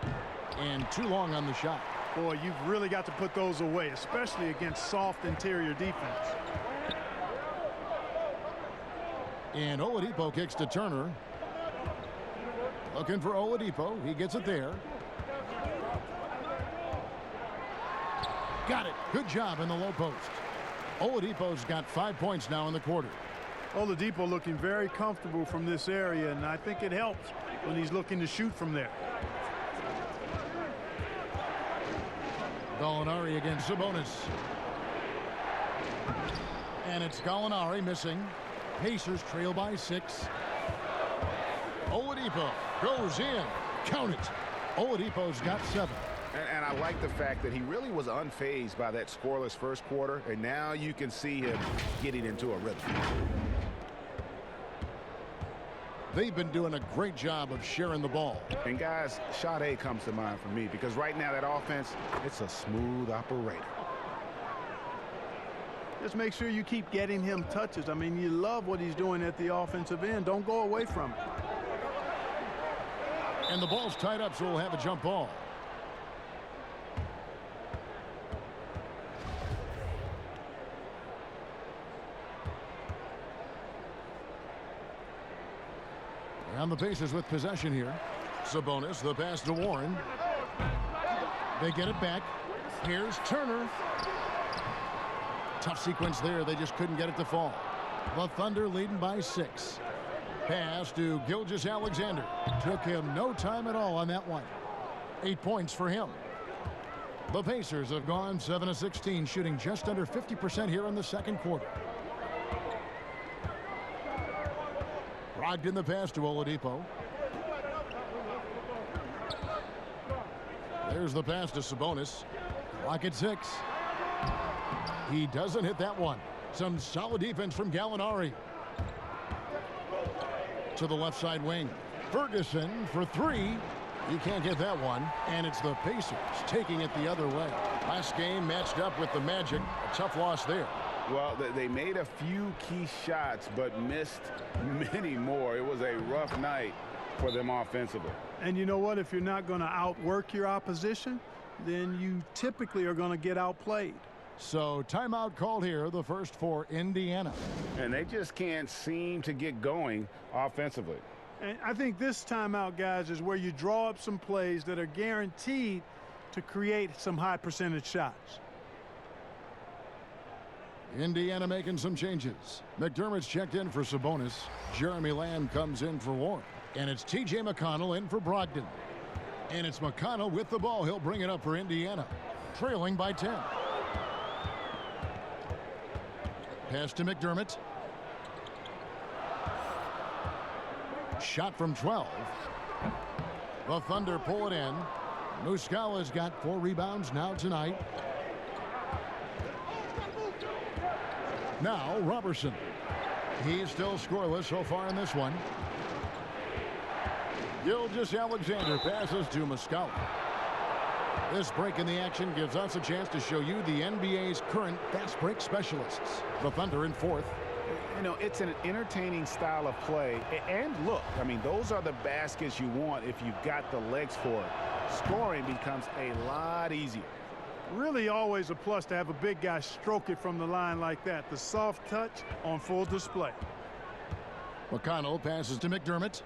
[SPEAKER 1] And too long on the shot.
[SPEAKER 5] Boy, you've really got to put those away, especially against soft interior defense.
[SPEAKER 1] And Oladipo kicks to Turner. Looking for Oladipo. He gets it there. Got it. Good job in the low post. Oladipo's got 5 points now in the quarter.
[SPEAKER 5] Oladipo looking very comfortable from this area, and I think it helps when he's looking to shoot from there.
[SPEAKER 1] Gallinari against Sabonis. And it's Gallinari missing. Pacers trail by 6. Oladipo goes in. Count it. Oladipo's got 7.
[SPEAKER 4] And I like the fact that he really was unfazed by that scoreless first quarter, and now you can see him getting into a rhythm.
[SPEAKER 1] They've been doing a great job of sharing the ball.
[SPEAKER 4] And guys, Sade comes to mind for me because right now that offense, it's a smooth operator.
[SPEAKER 5] Just make sure you keep getting him touches. I mean, you love what he's doing at the offensive end. Don't go away from it.
[SPEAKER 1] And the ball's tied up, so we'll have a jump ball. And the Pacers with possession here. Sabonis, the pass to Warren. They get it back. Here's Turner. Tough sequence there. They just couldn't get it to fall. The Thunder leading by 6. Pass to Gilgeous-Alexander. Took him no time at all on that one. 8 points for him. The Pacers have gone 7 of 16, shooting just under 50% here in the second quarter. Brogdon the pass to Oladipo. There's the pass to Sabonis. Clock at 6. He doesn't hit that one. Some solid defense from Gallinari. To the left side wing. Ferguson for 3. He can't get that one. And it's the Pacers taking it the other way. Last game matched up with the Magic. A tough loss there.
[SPEAKER 4] Well, they made a few key shots, but missed many more. It was a rough night for them offensively.
[SPEAKER 5] And you know what? If you're not going to outwork your opposition, then you typically are going to get outplayed.
[SPEAKER 1] So timeout called here, the first for Indiana.
[SPEAKER 4] And they just can't seem to get going offensively.
[SPEAKER 5] And I think this timeout, guys, is where you draw up some plays that are guaranteed to create some high percentage shots.
[SPEAKER 1] Indiana making some changes. McDermott's checked in for Sabonis. Jeremy Lamb comes in for Warren. And it's T.J. McConnell in for Brogdon. And it's McConnell with the ball. He'll bring it up for Indiana. Trailing by 10. Pass to McDermott. Shot from 12. The Thunder pull it in. Muscala's got 4 rebounds now tonight. Now Robertson. He's still scoreless so far in this one. Gilgeous-Alexander passes to Muscala. This break in the action gives us a chance to show you the NBA's current fast break specialists. The Thunder in 4th.
[SPEAKER 4] You know, it's an entertaining style of play. And look, I mean, those are the baskets you want if you've got the legs for it. Scoring becomes a lot easier.
[SPEAKER 5] Really always a plus to have a big guy stroke it from the line like that. The soft touch on full display.
[SPEAKER 1] McConnell passes to McDermott.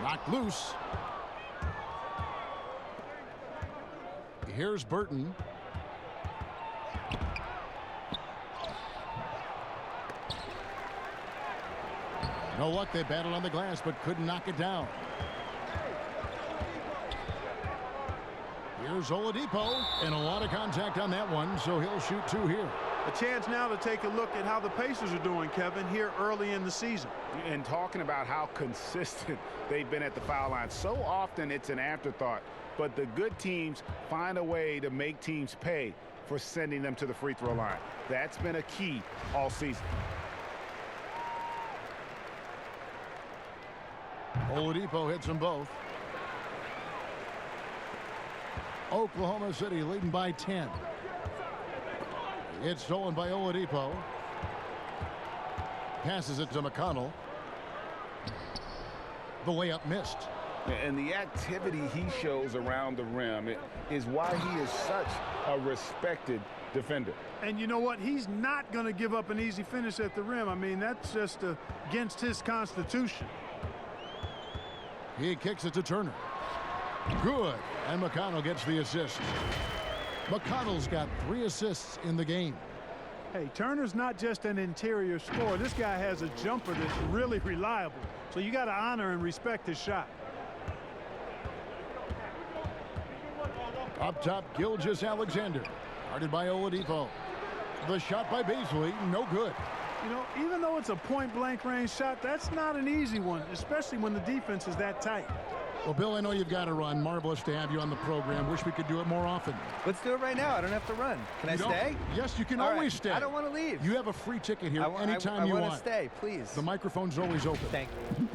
[SPEAKER 1] Knocked loose. Here's Burton. No luck. They battled on the glass but couldn't knock it down. Here's Oladipo, and a lot of contact on that one, so he'll shoot 2 here.
[SPEAKER 5] A chance now to take a look at how the Pacers are doing, Kevin, here early in the season.
[SPEAKER 4] And talking about how consistent they've been at the foul line. So often it's an afterthought, but the good teams find a way to make teams pay for sending them to the free throw line. That's been a key all season.
[SPEAKER 1] Oladipo hits them both. Oklahoma City leading by 10. It's stolen by Oladipo. Passes it to McConnell. The layup missed.
[SPEAKER 4] And the activity he shows around the rim is why he is such a respected defender.
[SPEAKER 5] And you know what? He's not going to give up an easy finish at the rim. I mean, that's just against his constitution.
[SPEAKER 1] He kicks it to Turner. Good. And McConnell gets the assist. McConnell's got 3 assists in the game.
[SPEAKER 5] Hey, Turner's not just an interior scorer. This guy has a jumper that's really reliable. So you got to honor and respect his shot.
[SPEAKER 1] Up top, Gilgeous-Alexander. Guarded by Oladipo. The shot by Beasley, no good.
[SPEAKER 5] You know, even though it's a point-blank range shot, that's not an easy one, especially when the defense is that tight.
[SPEAKER 1] Well, Bill, I know you've got to run. Marvelous to have you on the program. Wish we could do it more often.
[SPEAKER 2] Let's do it right now. I don't have to run. Can I stay?
[SPEAKER 1] Yes, you can
[SPEAKER 2] All
[SPEAKER 1] always
[SPEAKER 2] right.
[SPEAKER 1] stay.
[SPEAKER 2] I don't want to leave.
[SPEAKER 1] You have a free ticket here anytime you
[SPEAKER 2] want. I
[SPEAKER 1] want.
[SPEAKER 2] to stay, please.
[SPEAKER 1] The microphone's always open.
[SPEAKER 2] Thank you.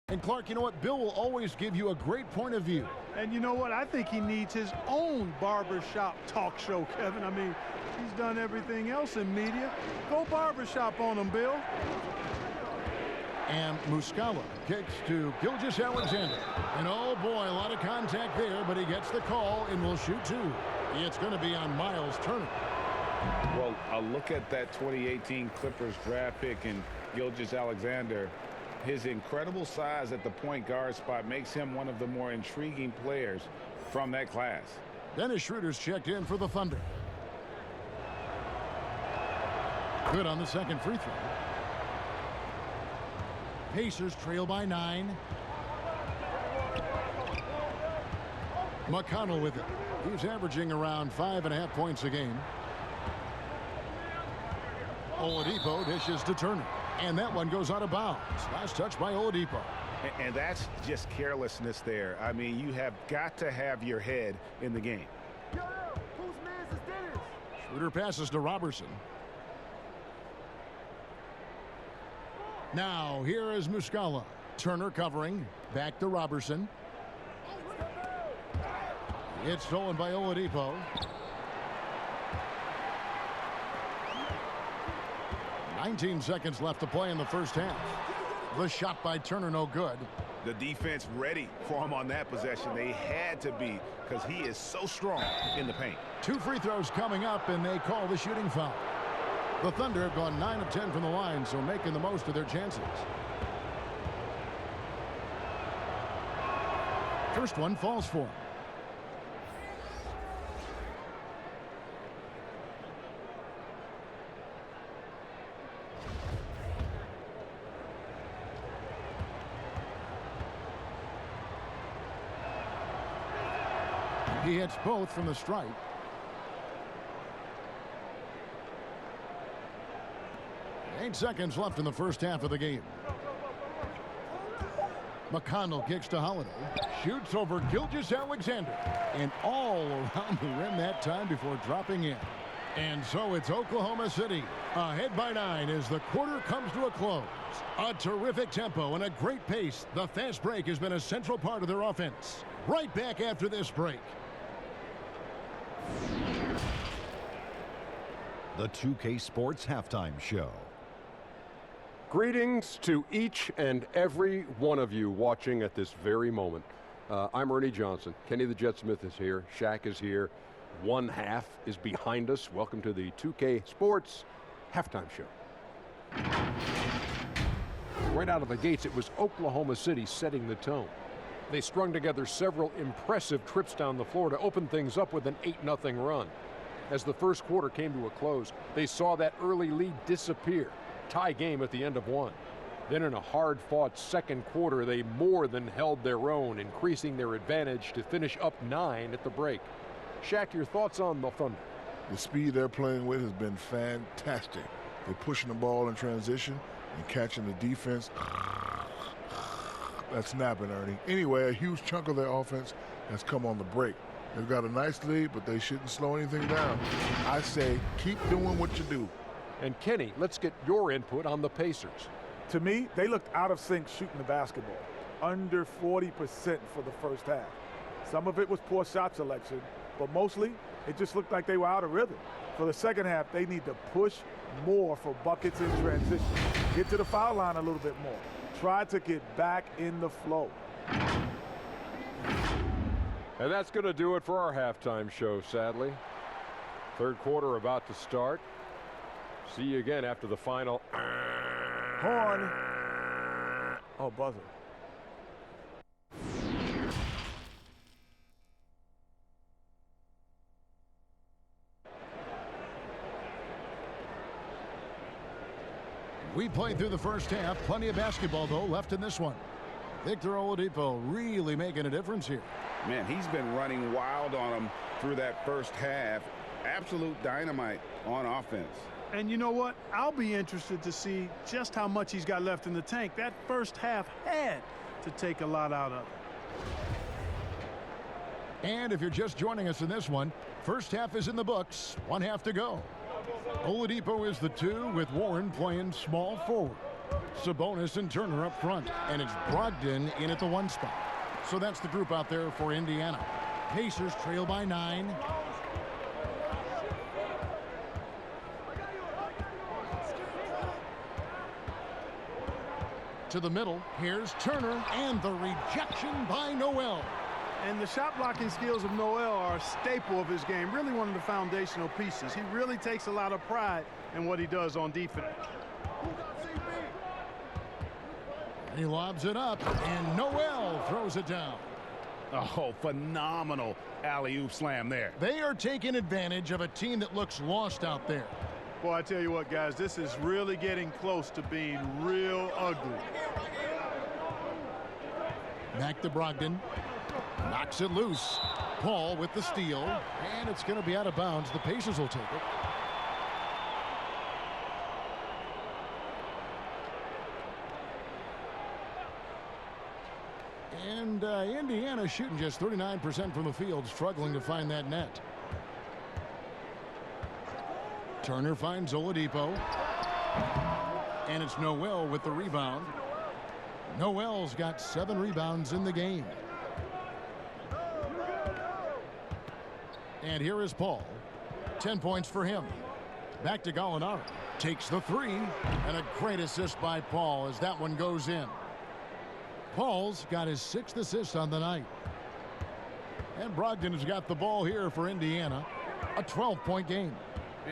[SPEAKER 1] And Clark, you know what? Bill will always give you a great point of view.
[SPEAKER 5] And you know what? I think he needs his own barbershop talk show, Kevin. I mean, he's done everything else in media. Go barbershop on him, Bill.
[SPEAKER 1] And Muscala kicks to Gilgeous-Alexander. And oh boy, a lot of contact there, but he gets the call and will shoot 2. It's going to be on Miles Turner.
[SPEAKER 4] Well, a look at that 2018 Clippers draft pick and Gilgeous-Alexander. His incredible size at the point guard spot makes him one of the more intriguing players from that class.
[SPEAKER 1] Dennis Schroeder's checked in for the Thunder. Good on the second free throw. Pacers trail by 9. McConnell with it. He's averaging around 5.5 points a game. Oladipo dishes to Turner. And that one goes out of bounds. Last touch by Oladipo.
[SPEAKER 4] And that's just carelessness there. I mean, you have got to have your head in the game.
[SPEAKER 1] Schroeder passes to Robertson. Now, here is Muscala. Turner covering. Back to Robertson. It's stolen by Oladipo. 19 seconds left to play in the first half. The shot by Turner, no good.
[SPEAKER 4] The defense ready for him on that possession. They had to be, because he is so strong in the paint.
[SPEAKER 1] 2 free throws coming up, and they call the shooting foul. The Thunder have gone 9 of 10 from the line, so making the most of their chances. First one falls for him. He hits both from the stripe. Eight seconds left in the first half of the game. McConnell kicks to Holiday. Shoots over Gilgeous-Alexander. And all around the rim that time before dropping in. And so it's Oklahoma City ahead by 9 as the quarter comes to a close. A terrific tempo and a great pace. The fast break has been a central part of their offense. Right back after this break.
[SPEAKER 9] The 2K Sports Halftime Show.
[SPEAKER 10] Greetings to each and every one of you watching at this very moment. I'm Ernie Johnson. Kenny the Jet Smith is here. Shaq is here. One half is behind us. Welcome to the 2K Sports Halftime Show. Right out of the gates, it was Oklahoma City setting the tone. They strung together several impressive trips down the floor to open things up with an 8-0 run. As the first quarter came to a close, they saw that early lead disappear. Tie game at the end of one. Then in a hard-fought second quarter, they more than held their own, increasing their advantage to finish up 9 at the break. Shaq, your thoughts on the Thunder?
[SPEAKER 11] The speed they're playing with has been fantastic. They're pushing the ball in transition and catching the defense. That's snapping, Ernie. Anyway, a huge chunk of their offense has come on the break. They've got a nice lead, but they shouldn't slow anything down. I say keep doing what you do.
[SPEAKER 10] And Kenny, let's get your input on the Pacers.
[SPEAKER 12] To me, they looked out of sync shooting the basketball. Under 40% for the first half. Some of it was poor shot selection, but mostly it just looked like they were out of rhythm. For the second half, they need to push more for buckets in transition. Get to the foul line a little bit more. Try to get back in the flow.
[SPEAKER 10] And that's going to do it for our halftime show, sadly. Third quarter about to start. See you again after the final.
[SPEAKER 12] Horn. Oh, buzzer.
[SPEAKER 1] We played through the first half. Plenty of basketball, though, left in this one. Victor Oladipo really making a difference here.
[SPEAKER 4] Man, he's been running wild on him through that first half. Absolute dynamite on offense.
[SPEAKER 5] And you know what? I'll be interested to see just how much he's got left in the tank. That first half had to take a lot out of it.
[SPEAKER 1] And if you're just joining us in this one, first half is in the books. One half to go. Oladipo is the 2 with Warren playing small forward. Sabonis and Turner up front. And it's Brogdon in at the 1 spot. So that's the group out there for Indiana. Pacers trail by 9. To the middle, here's Turner, and the rejection by Noel.
[SPEAKER 5] And the shot blocking skills of Noel are a staple of his game, really one of the foundational pieces. He really takes a lot of pride in what he does on defense.
[SPEAKER 1] And he lobs it up, and Noel throws it down.
[SPEAKER 7] Oh, phenomenal alley-oop slam there.
[SPEAKER 1] They are taking advantage of a team that looks lost out there.
[SPEAKER 5] Boy, I tell you what, guys, this is really getting close to being real ugly.
[SPEAKER 1] Back to Brogdon. Knocks it loose. Paul with the steal. And it's going to be out of bounds. The Pacers will take it. And Indiana shooting just 39% from the field, struggling to find that net. Turner finds Oladipo. And it's Noel with the rebound. Noel's got 7 rebounds in the game. And here is Paul. 10 points for him. Back to Gallinari. Takes the 3. And a great assist by Paul as that one goes in. Paul's got his 6th assist on the night. And Brogdon has got the ball here for Indiana. A 12-point game.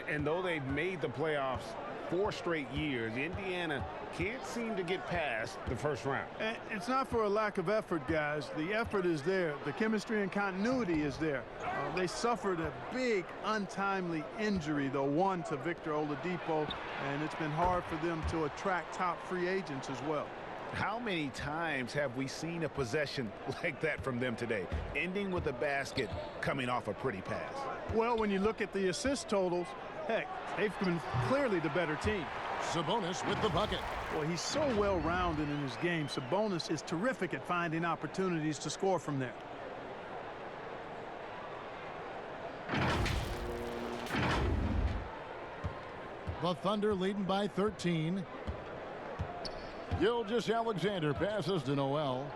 [SPEAKER 4] And though they've made the playoffs 4 straight years, Indiana can't seem to get past the first round.
[SPEAKER 5] And it's not for a lack of effort, guys. The effort is there. The chemistry and continuity is there. They suffered a big, untimely injury, the one to Victor Oladipo, and it's been hard for them to attract top free agents as well.
[SPEAKER 4] How many times have we seen a possession like that from them today, ending with a basket coming off a pretty pass?
[SPEAKER 5] Well, when you look at the assist totals, Heck, they've been clearly the better team.
[SPEAKER 1] Sabonis with the bucket.
[SPEAKER 5] Well, he's so well-rounded in his game. Sabonis is terrific at finding opportunities to score from there.
[SPEAKER 1] The Thunder leading by 13. Gilgeous-Alexander passes to Noel.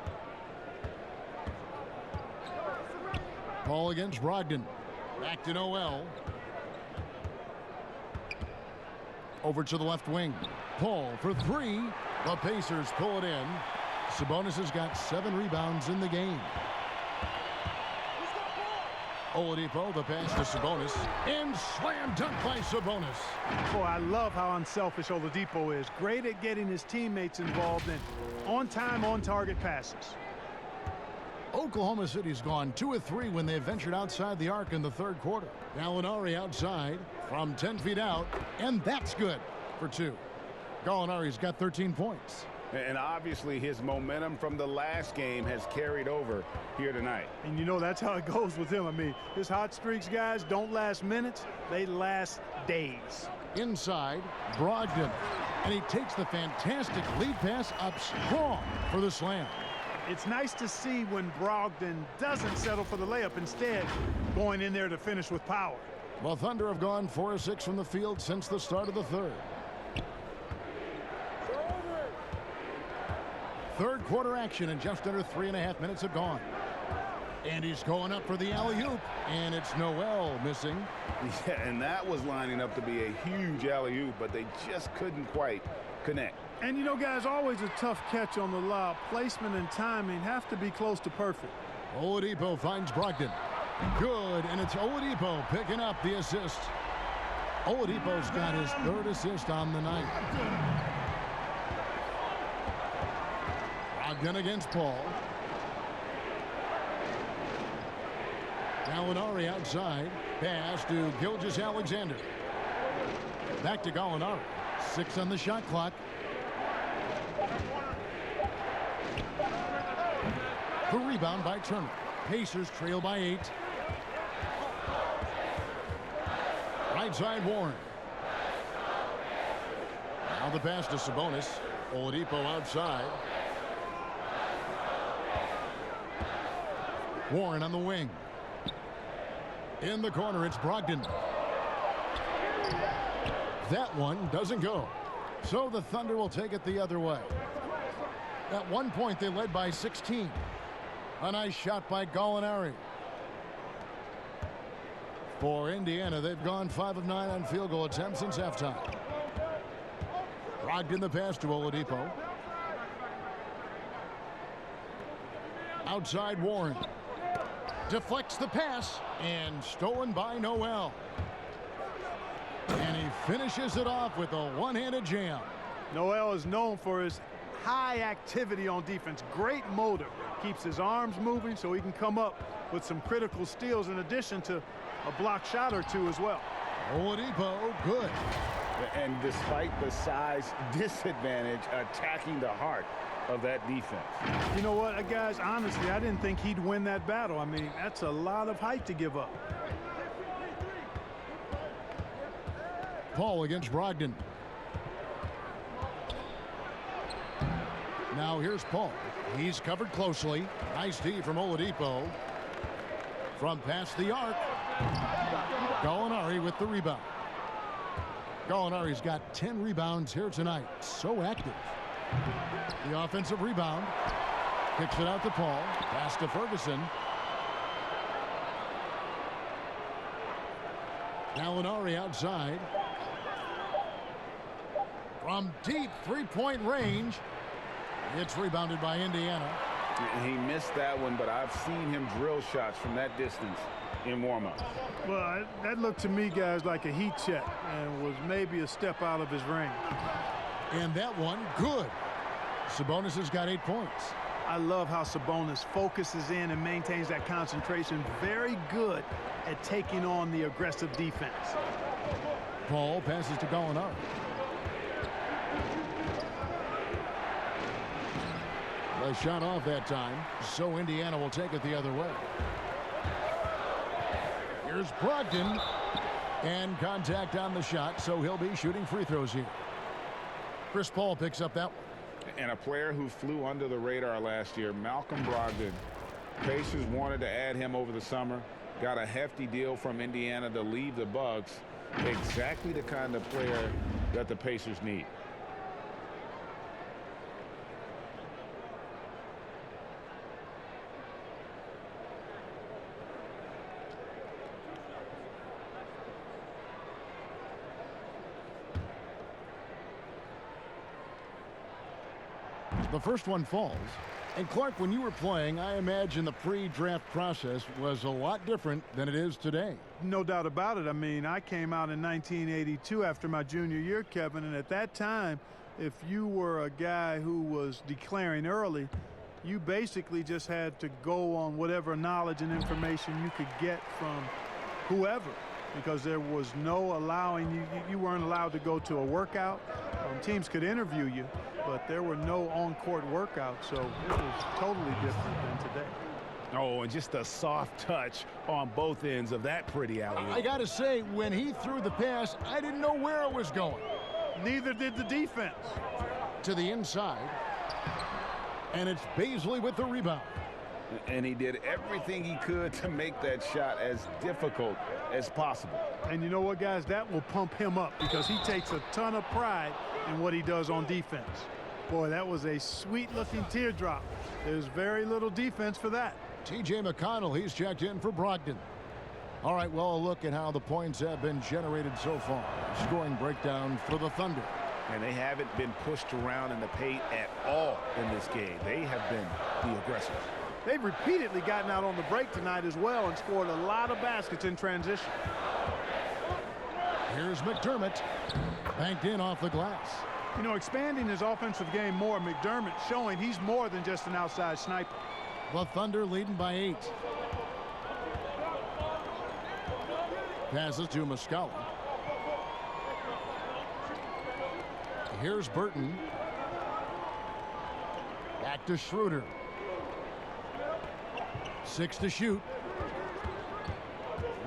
[SPEAKER 1] Ball against Brogdon. Back to Noel. Over to the left wing. Paul for three. The Pacers pull it in. Sabonis has got 7 rebounds in the game. Oladipo, the pass to Sabonis. And slam dunk by Sabonis.
[SPEAKER 5] Boy, I love how unselfish Oladipo is. Great at getting his teammates involved in on-time, on-target passes.
[SPEAKER 1] Oklahoma City's gone 2 of 3 when they ventured outside the arc in the third quarter. Gallinari outside from 10 feet out, and that's good for 2. Gallinari's got 13 points.
[SPEAKER 4] And obviously his momentum from the last game has carried over here tonight.
[SPEAKER 5] And you know that's how it goes with him. I mean, his hot streaks, guys, don't last minutes. They last days.
[SPEAKER 1] Inside, Brogdon. And he takes the fantastic lead pass up strong for the slam.
[SPEAKER 5] It's nice to see when Brogdon doesn't settle for the layup, instead going in there to finish with power.
[SPEAKER 1] Well, Thunder have gone 4 of 6 from the field since the start of the third. Third quarter action, and just under 3.5 minutes have gone. And he's going up for the alley-oop, and it's Noel missing.
[SPEAKER 4] Yeah, and that was lining up to be a huge alley-oop, but they just couldn't quite connect.
[SPEAKER 5] And you know, guys, always a tough catch on the lob. Placement and timing have to be close to perfect.
[SPEAKER 1] Oladipo finds Brogdon. Good, and it's Oladipo picking up the assist. Oladipo's got his 3rd assist on the night. Brogdon against Paul. Gallinari outside. Pass to Gilgeous-Alexander. Back to Gallinari. 6 on the shot clock. The rebound by Turner. Pacers trail by 8. Right side Warren. Now the pass to Sabonis. Oladipo outside. Warren on the wing. In the corner, it's Brogdon. That one doesn't go. So the Thunder will take it the other way. At one point, they led by 16. A nice shot by Gallinari. For Indiana, they've gone 5 of 9 on field goal attempts since halftime. Brogdon the pass to Oladipo. Outside Warren. Deflects the pass, and stolen by Noel. And he finishes it off with a one-handed jam.
[SPEAKER 5] Noel is known for his high activity on defense. Great motor. Keeps his arms moving so he can come up with some critical steals in addition to a block shot or 2 as well.
[SPEAKER 1] Oladipo, good.
[SPEAKER 4] And despite the size disadvantage, attacking the heart of that defense.
[SPEAKER 5] You know what, guys, honestly, I didn't think he'd win that battle. I mean, that's a lot of height to give up.
[SPEAKER 1] Paul against Brogdon. Now here's Paul. He's covered closely. Nice D from Oladipo. From past the arc. Gallinari with the rebound. Gallinari's got 10 rebounds here tonight. So active. The offensive rebound. Kicks it out to Paul. Pass to Ferguson. Gallinari outside. From deep three-point range. It's rebounded by Indiana.
[SPEAKER 4] He missed that one, but I've seen him drill shots from that distance in warm-ups.
[SPEAKER 5] Well, that looked to me, guys, like a heat check and was maybe a step out of his range.
[SPEAKER 1] And that one, good. Sabonis has got 8 points.
[SPEAKER 5] I love how Sabonis focuses in and maintains that concentration. Very good at taking on the aggressive defense.
[SPEAKER 1] Paul passes to Gallinari. They shot off that time, so Indiana will take it the other way. Here's Brogdon. And contact on the shot, so he'll be shooting free throws here. Chris Paul picks up that one.
[SPEAKER 4] And a player who flew under the radar last year, Malcolm Brogdon. Pacers wanted to add him over the summer. Got a hefty deal from Indiana to leave the Bucks. Exactly the kind of player that the Pacers need.
[SPEAKER 1] The first one falls. And Clark, when you were playing, I imagine the pre-draft process was a lot different than it is today.
[SPEAKER 5] No doubt about it. I mean, I came out in 1982 after my junior year, Kevin, and at that time, if you were a guy who was declaring early, you basically just had to go on whatever knowledge and information you could get from whoever, because there was no allowing you weren't allowed to go to a workout. Teams could interview you, but there were no on-court workouts, so it was totally different than today.
[SPEAKER 7] Oh, and just a soft touch on both ends of that pretty alley-oop.
[SPEAKER 1] I got to say, when he threw the pass, I didn't know where it was going.
[SPEAKER 5] Neither did the defense.
[SPEAKER 1] To the inside, and it's Baisley with the rebound.
[SPEAKER 4] And he did everything he could to make that shot as difficult as possible.
[SPEAKER 5] And you know what, guys? That will pump him up because he takes a ton of pride in what he does on defense. Boy, that was a sweet-looking teardrop. There's very little defense for that.
[SPEAKER 1] T.J. McConnell, he's checked in for Brogdon. All right, well, a look at how the points have been generated so far. Scoring breakdown for the Thunder.
[SPEAKER 4] And they haven't been pushed around in the paint at all in this game. They have been the aggressors.
[SPEAKER 5] They've repeatedly gotten out on the break tonight as well and scored a lot of baskets in transition.
[SPEAKER 1] Here's McDermott. Banked in off the glass.
[SPEAKER 5] You know, expanding his offensive game more, McDermott showing he's more than just an outside sniper.
[SPEAKER 1] The Thunder leading by 8. Passes to Muscala. Here's Burton. Back to Schroeder. 6 to shoot.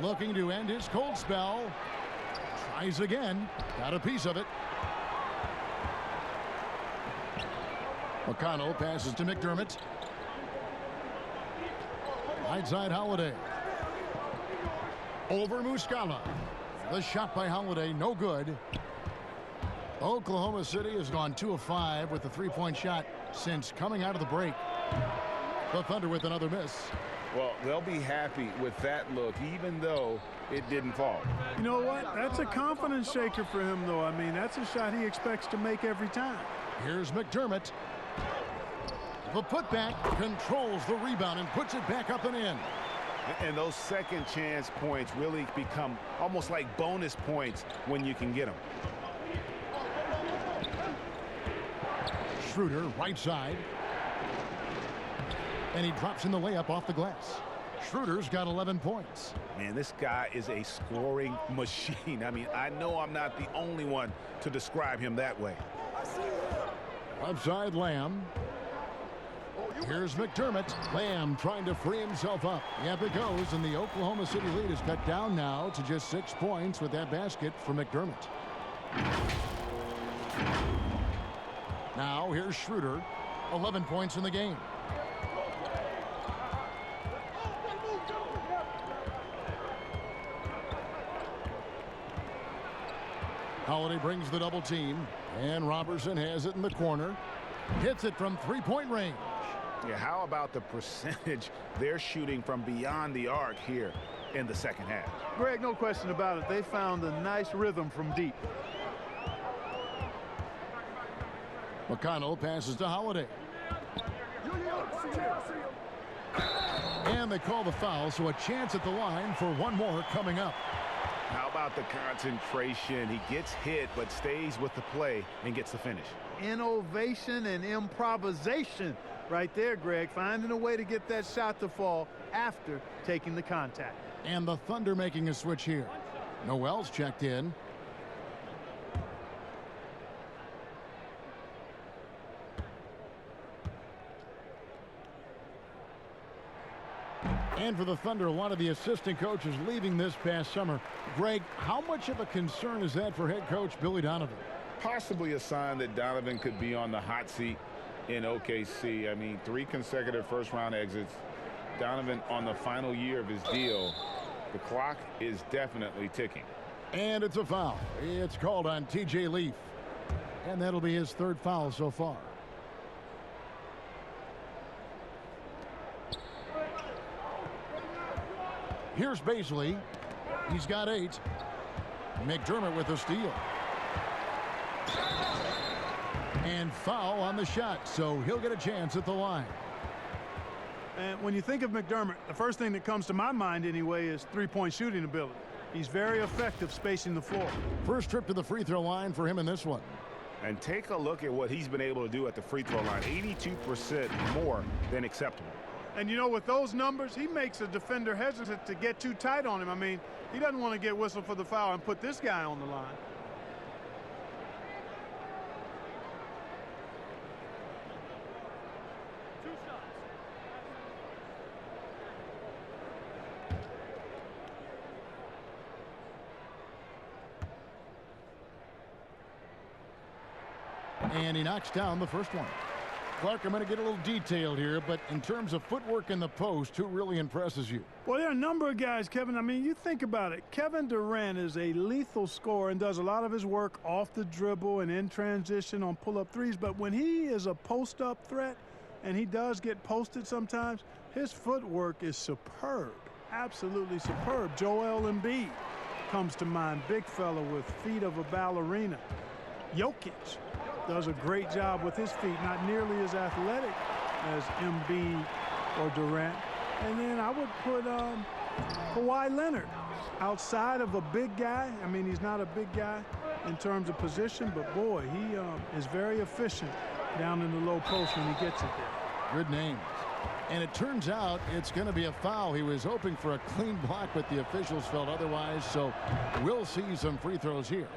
[SPEAKER 1] Looking to end his cold spell. Tries again. Got a piece of it. McConnell passes to McDermott. Right side Holiday. Over Muscala. The shot by Holiday, no good. Oklahoma City has gone 2 of 5 with the three-point shot since coming out of the break. The Thunder with another miss.
[SPEAKER 4] Well, they'll be happy with that look, even though it didn't fall.
[SPEAKER 5] You know what? That's a confidence shaker for him, though. I mean, that's a shot he expects to make every time.
[SPEAKER 1] Here's McDermott. The putback controls the rebound and puts it back up and in.
[SPEAKER 4] And those second chance points really become almost like bonus points when you can get them.
[SPEAKER 1] Schroeder, right side. And he drops in the layup off the glass. Schroeder's got 11 points.
[SPEAKER 4] Man, this guy is a scoring machine. I mean, I know I'm not the only one to describe him that way.
[SPEAKER 1] Left side, Lamb. Here's McDermott. Lamb trying to free himself up. Yep, it goes, and the Oklahoma City lead is cut down now to just 6 points with that basket for McDermott. Now, here's Schroeder. 11 points in the game. Holiday brings the double team, and Robertson has it in the corner. Hits it from three-point range.
[SPEAKER 4] Yeah, how about the percentage they're shooting from beyond the arc here in the second half?
[SPEAKER 5] Greg, no question about it. They found a nice rhythm from deep.
[SPEAKER 1] McConnell passes to Holiday. And they call the foul, so a chance at the line for one more coming up.
[SPEAKER 4] How about the concentration? He gets hit, but stays with the play and gets the finish.
[SPEAKER 5] Innovation and improvisation right there, Greg. Finding a way to get that shot to fall after taking the contact.
[SPEAKER 1] And the Thunder making a switch here. Noel's checked in. And for the Thunder, a lot of the assistant coaches leaving this past summer. Greg, how much of a concern is that for head coach Billy Donovan?
[SPEAKER 4] Possibly a sign that Donovan could be on the hot seat in OKC. I mean, 3 consecutive first-round exits. Donovan on the final year of his deal. The clock is definitely ticking.
[SPEAKER 1] And it's a foul. It's called on TJ Leaf. And that'll be his 3rd foul so far. Here's Baisley. He's got 8. McDermott with the steal. And foul on the shot, so he'll get a chance at the line.
[SPEAKER 5] And when you think of McDermott, the first thing that comes to my mind anyway is three-point shooting ability. He's very effective spacing the floor.
[SPEAKER 1] First trip to the free throw line for him in this one.
[SPEAKER 4] And take a look at what he's been able to do at the free throw line. 82% more than acceptable.
[SPEAKER 5] And, you know, with those numbers, he makes a defender hesitant to get too tight on him. I mean, he doesn't want to get whistled for the foul and put this guy on the line.
[SPEAKER 1] And he knocks down the first one. Clark, I'm going to get a little detailed here, but in terms of footwork in the post, who really impresses you?
[SPEAKER 5] Well, there are a number of guys, Kevin. I mean, you think about it. Kevin Durant is a lethal scorer and does a lot of his work off the dribble and in transition on pull-up threes. But when he is a post-up threat, and he does get posted sometimes, his footwork is superb, absolutely superb. Joel Embiid comes to mind, big fella with feet of a ballerina. Jokic does a great job with his feet, not nearly as athletic as Embiid or Durant. And then I would put Kawhi Leonard outside of a big guy. I mean, he's not a big guy in terms of position, but boy, he is very efficient down in the low post when he gets it there.
[SPEAKER 1] Good names. And it turns out it's going to be a foul. He was hoping for a clean block, but the officials felt otherwise, so we'll see some free throws here.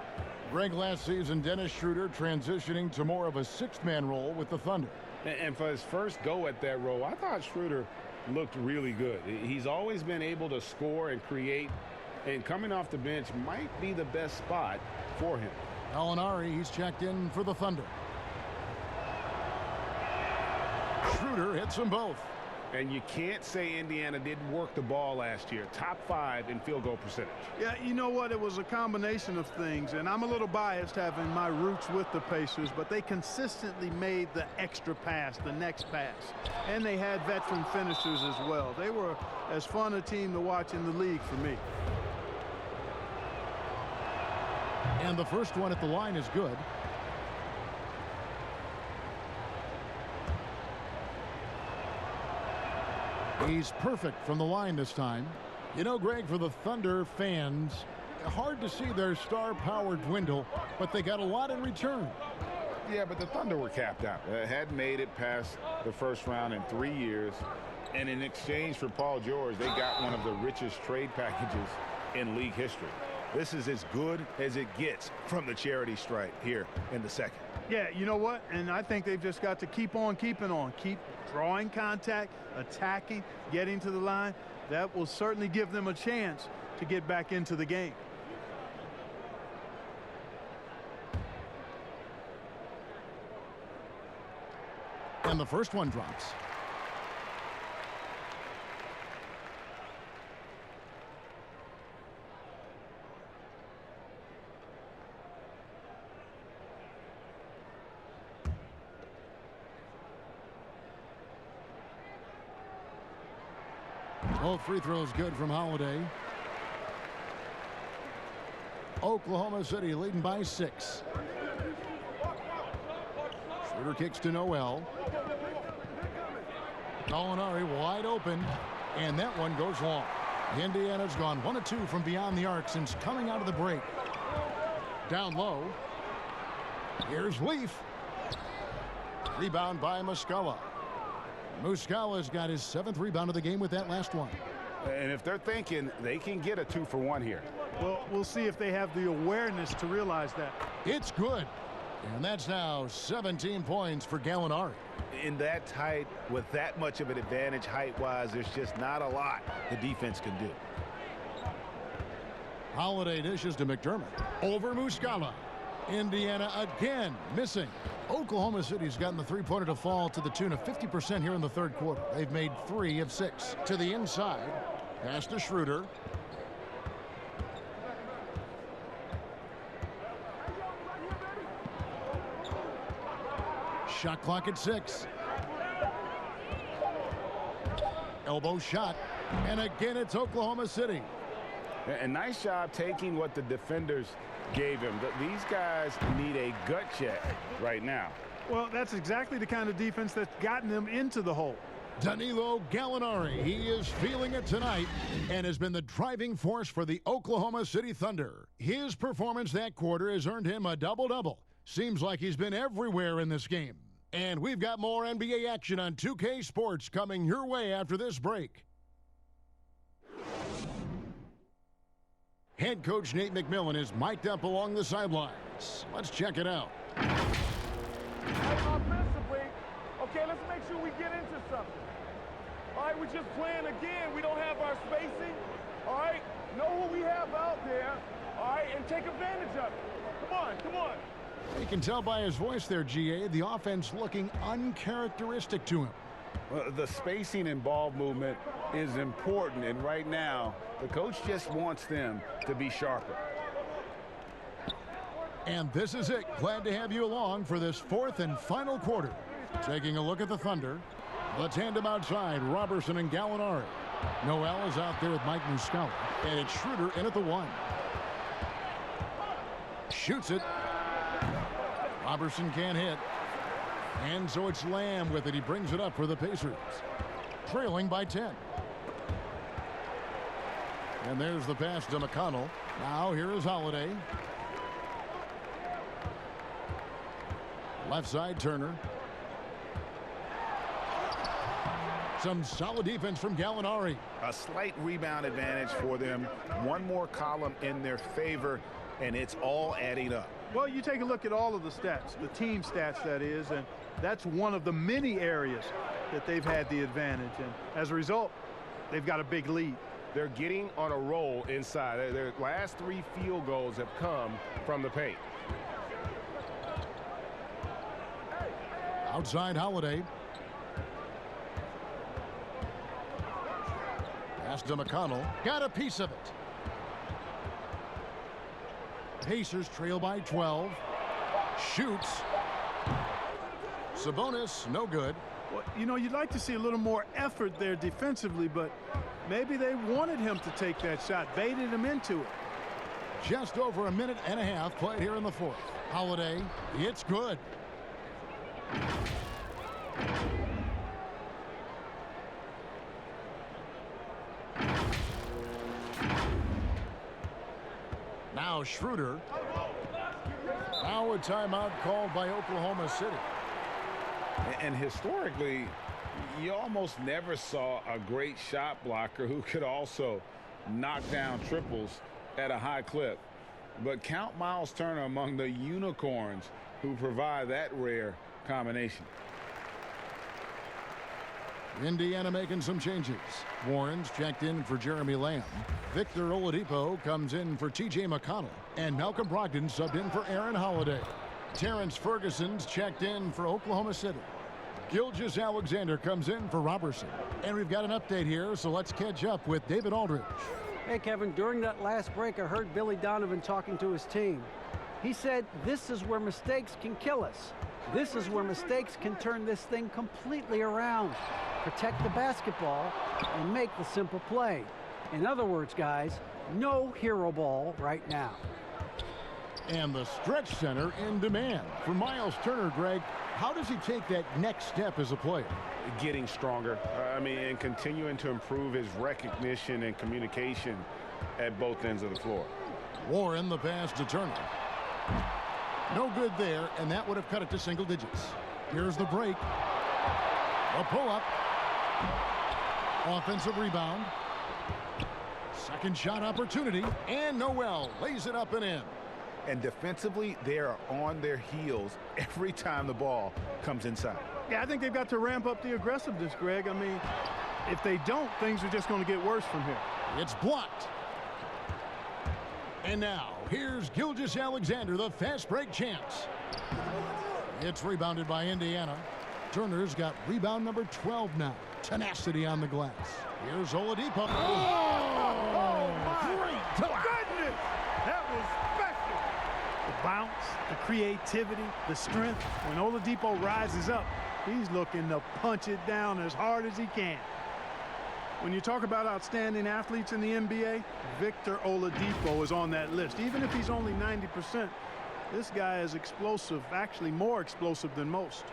[SPEAKER 1] Greg, last season, Dennis Schroeder transitioning to more of a 6-man role with the Thunder.
[SPEAKER 4] And for his first go at that role, I thought Schroeder looked really good. He's always been able to score and create, and coming off the bench might be the best spot for him.
[SPEAKER 1] Gallinari, he's checked in for the Thunder. Schroeder hits them both.
[SPEAKER 4] And you can't say Indiana didn't work the ball last year. Top 5 in field goal percentage.
[SPEAKER 5] Yeah, you know what? It was a combination of things, and I'm a little biased having my roots with the Pacers, but they consistently made the extra pass, the next pass. And they had veteran finishers as well. They were as fun a team to watch in the league for me.
[SPEAKER 1] And the first one at the line is good. He's perfect from the line this time. You know, Greg, for the Thunder fans, hard to see their star power dwindle, but they got a lot in return.
[SPEAKER 4] Yeah, but the Thunder were capped out. Hadn't made it past the first round in 3 years. And in exchange for Paul George, they got one of the richest trade packages in league history. This is as good as it gets from the charity stripe here in the second.
[SPEAKER 5] Yeah, you know what? And I think they've just got to keep on keeping on. Keep drawing contact, attacking, getting to the line. That will certainly give them a chance to get back into the game.
[SPEAKER 1] And the first one drops. Both free throws good from Holiday. Oklahoma City leading by 6. Schroeder kicks to Noel. Gallinari wide open, and that one goes long. Indiana's gone 1 of 2 from beyond the arc since coming out of the break. Down low. Here's Leaf. Rebound by Muscala. Muscala's got his 7th rebound of the game with that last one.
[SPEAKER 4] And if they're thinking they can get a 2-for-1 here.
[SPEAKER 5] Well, we'll see if they have the awareness to realize that.
[SPEAKER 1] It's good. And that's now 17 points for Gallinari.
[SPEAKER 7] In that tight, with that much of an advantage height-wise, there's just not a lot the defense can do.
[SPEAKER 1] Holiday dishes to McDermott. Over Muscala. Indiana again missing. Oklahoma City's gotten the three-pointer to fall to the tune of 50% here in the third quarter. They've made 3 of 6. To the inside. Pass to Schroeder. Shot clock at 6. Elbow shot. And again, it's Oklahoma City.
[SPEAKER 4] And nice job taking what the defenders gave him. These guys need a gut check right now.
[SPEAKER 5] Well, that's exactly the kind of defense that's gotten them into the hole.
[SPEAKER 1] Danilo Gallinari, he is feeling it tonight and has been the driving force for the Oklahoma City Thunder. His performance that quarter has earned him a double-double. Seems like he's been everywhere in this game. And we've got more NBA action on 2K Sports coming your way after this break. Head coach Nate McMillan is mic'd up along the sidelines. Let's check it out.
[SPEAKER 13] Offensively, okay, let's make sure we get into something. All right, we're just playing again. We don't have our spacing. All right, know who we have out there. All right, and take advantage of it. Come on, come on.
[SPEAKER 1] You can tell by his voice there, GA, the offense looking uncharacteristic to him.
[SPEAKER 4] Well, the spacing and ball movement is important, and right now, the coach just wants them to be sharper.
[SPEAKER 1] And this is it. Glad to have you along for this fourth and final quarter. Taking a look at the Thunder. The tandem outside, Robertson and Gallinari. Noel is out there with Mike Muscala, and it's Schroeder in at the 1. Shoots it. Robertson can't hit. And so it's Lamb with it. He brings it up for the Pacers. Trailing by 10. And there's the pass to McConnell. Now here is Holiday. Left side, Turner. Some solid defense from Gallinari.
[SPEAKER 4] A slight rebound advantage for them. One more column in their favor, and it's all adding up.
[SPEAKER 5] Well, you take a look at all of the stats, the team stats, that is, and that's one of the many areas that they've had the advantage. And as a result, they've got a big lead.
[SPEAKER 7] They're getting on a roll inside. Their last 3 field goals have come from the paint.
[SPEAKER 1] Outside Holiday. Pass to McConnell. Got a piece of it. Pacers trail by 12. Shoots. Sabonis, no good.
[SPEAKER 5] Well, you know, you'd like to see a little more effort there defensively, but maybe they wanted him to take that shot, baited him into it.
[SPEAKER 1] Just over a minute and a half played here in the fourth. Holiday, it's good. Now Schroeder. Now a timeout called by Oklahoma City.
[SPEAKER 4] And historically, you almost never saw a great shot blocker who could also knock down triples at a high clip. But count Miles Turner among the unicorns who provide that rare combination.
[SPEAKER 1] Indiana making some changes. Warren's checked in for Jeremy Lamb. Victor Oladipo comes in for TJ McConnell. And Malcolm Brogdon subbed in for Aaron Holiday. Terrence Ferguson's checked in for Oklahoma City. Gilgeous-Alexander comes in for Robertson. And we've got an update here, so let's catch up with David Aldridge.
[SPEAKER 3] Hey, Kevin, during that last break, I heard Billy Donovan talking to his team. He said, this is where mistakes can kill us. This is where mistakes can turn this thing completely around. Protect the basketball and make the simple play. In other words, guys, no hero ball right now.
[SPEAKER 1] And the stretch center in demand. For Miles Turner, Greg, how does he take that next step as a player?
[SPEAKER 4] Getting stronger. And continuing to improve his recognition and communication at both ends of the floor.
[SPEAKER 1] Warren, the pass to Turner. No good there, and that would have cut it to single digits. Here's the break. A pull-up. Offensive rebound. Second shot opportunity, and Noel lays it up and in.
[SPEAKER 4] And defensively, they are on their heels every time the ball comes inside.
[SPEAKER 5] Yeah, I think they've got to ramp up the aggressiveness, Greg. I mean, if they don't, things are just going to get worse from here.
[SPEAKER 1] It's blocked. And now, here's Gilgeous-Alexander, the fast break champs. It's rebounded by Indiana. Turner's got rebound number 12 now. Tenacity on the glass. Here's Oladipo.
[SPEAKER 5] Oh my goodness! That was special. The bounce, the creativity, the strength. When Oladipo rises up, he's looking to punch it down as hard as he can. When you talk about outstanding athletes in the NBA, Victor Oladipo is on that list. Even if he's only 90%, this guy is explosive, actually more explosive than most.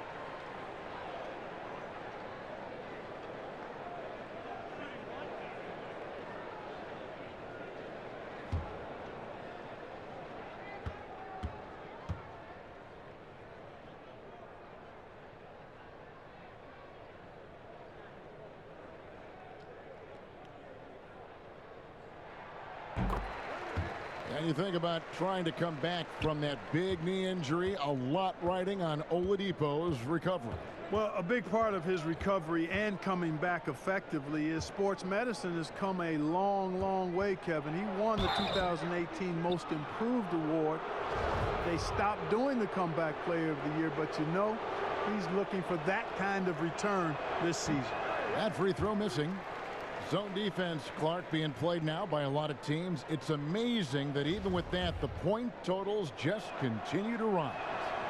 [SPEAKER 1] And you think about trying to come back from that big knee injury, a lot riding on Oladipo's recovery.
[SPEAKER 5] Well, a big part of his recovery and coming back effectively is sports medicine has come a long, long way, Kevin. He won the 2018 Most Improved Award. They stopped doing the Comeback Player of the Year, but you know, he's looking for that kind of return this season.
[SPEAKER 1] That free throw missing. Zone defense, Clark, being played now by a lot of teams. It's amazing that even with that, the point totals just continue to rise.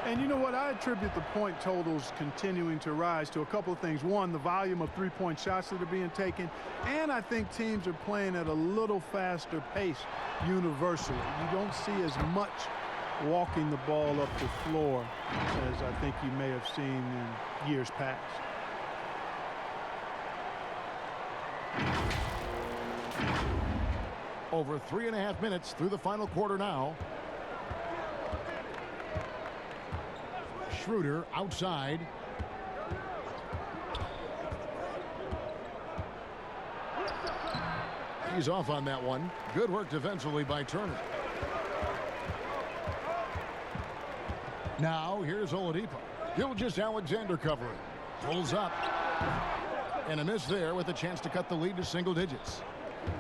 [SPEAKER 5] And you know what? I attribute the point totals continuing to rise to a couple of things. One, the volume of three-point shots that are being taken. And I think teams are playing at a little faster pace universally. You don't see as much walking the ball up the floor as I think you may have seen in years past.
[SPEAKER 1] Over 3.5 minutes through the final quarter now. Schroeder outside. He's off on that one. Good work defensively by Turner. Now here's Oladipo. Gilgeous-Alexander covering. Pulls up. And a miss there with a chance to cut the lead to single digits.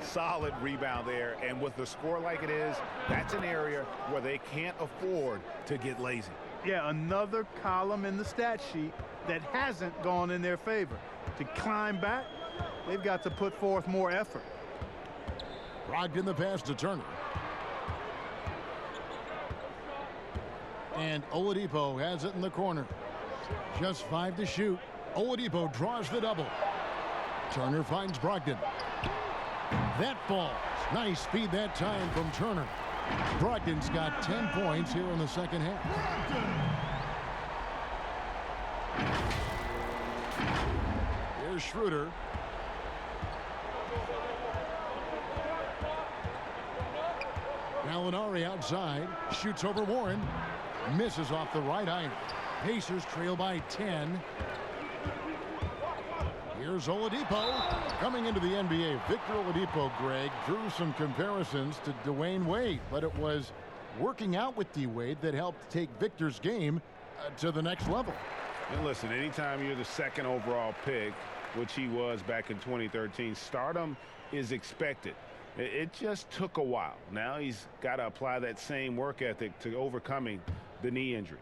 [SPEAKER 4] Solid rebound there, and with the score like it is, that's an area where they can't afford to get lazy.
[SPEAKER 5] Yeah, another column in the stat sheet that hasn't gone in their favor. To climb back, they've got to put forth more effort.
[SPEAKER 1] Brogdon the pass to Turner. And Oladipo has it in the corner. Just 5 to shoot. Oladipo draws the double. Turner finds Brogdon. That falls. Nice feed that time from Turner. Brogdon's got 10 points here in the second half. Here's Schroeder. Gallinari outside. Shoots over Warren. Misses off the right iron. Pacers trail by 10. Here's Oladipo coming into the NBA. Victor Oladipo, Greg, drew some comparisons to Dwayne Wade, but it was working out with D-Wade that helped take Victor's game to the next level.
[SPEAKER 4] And listen, anytime you're the second overall pick, which he was back in 2013, stardom is expected. It just took a while. Now he's got to apply that same work ethic to overcoming the knee injury.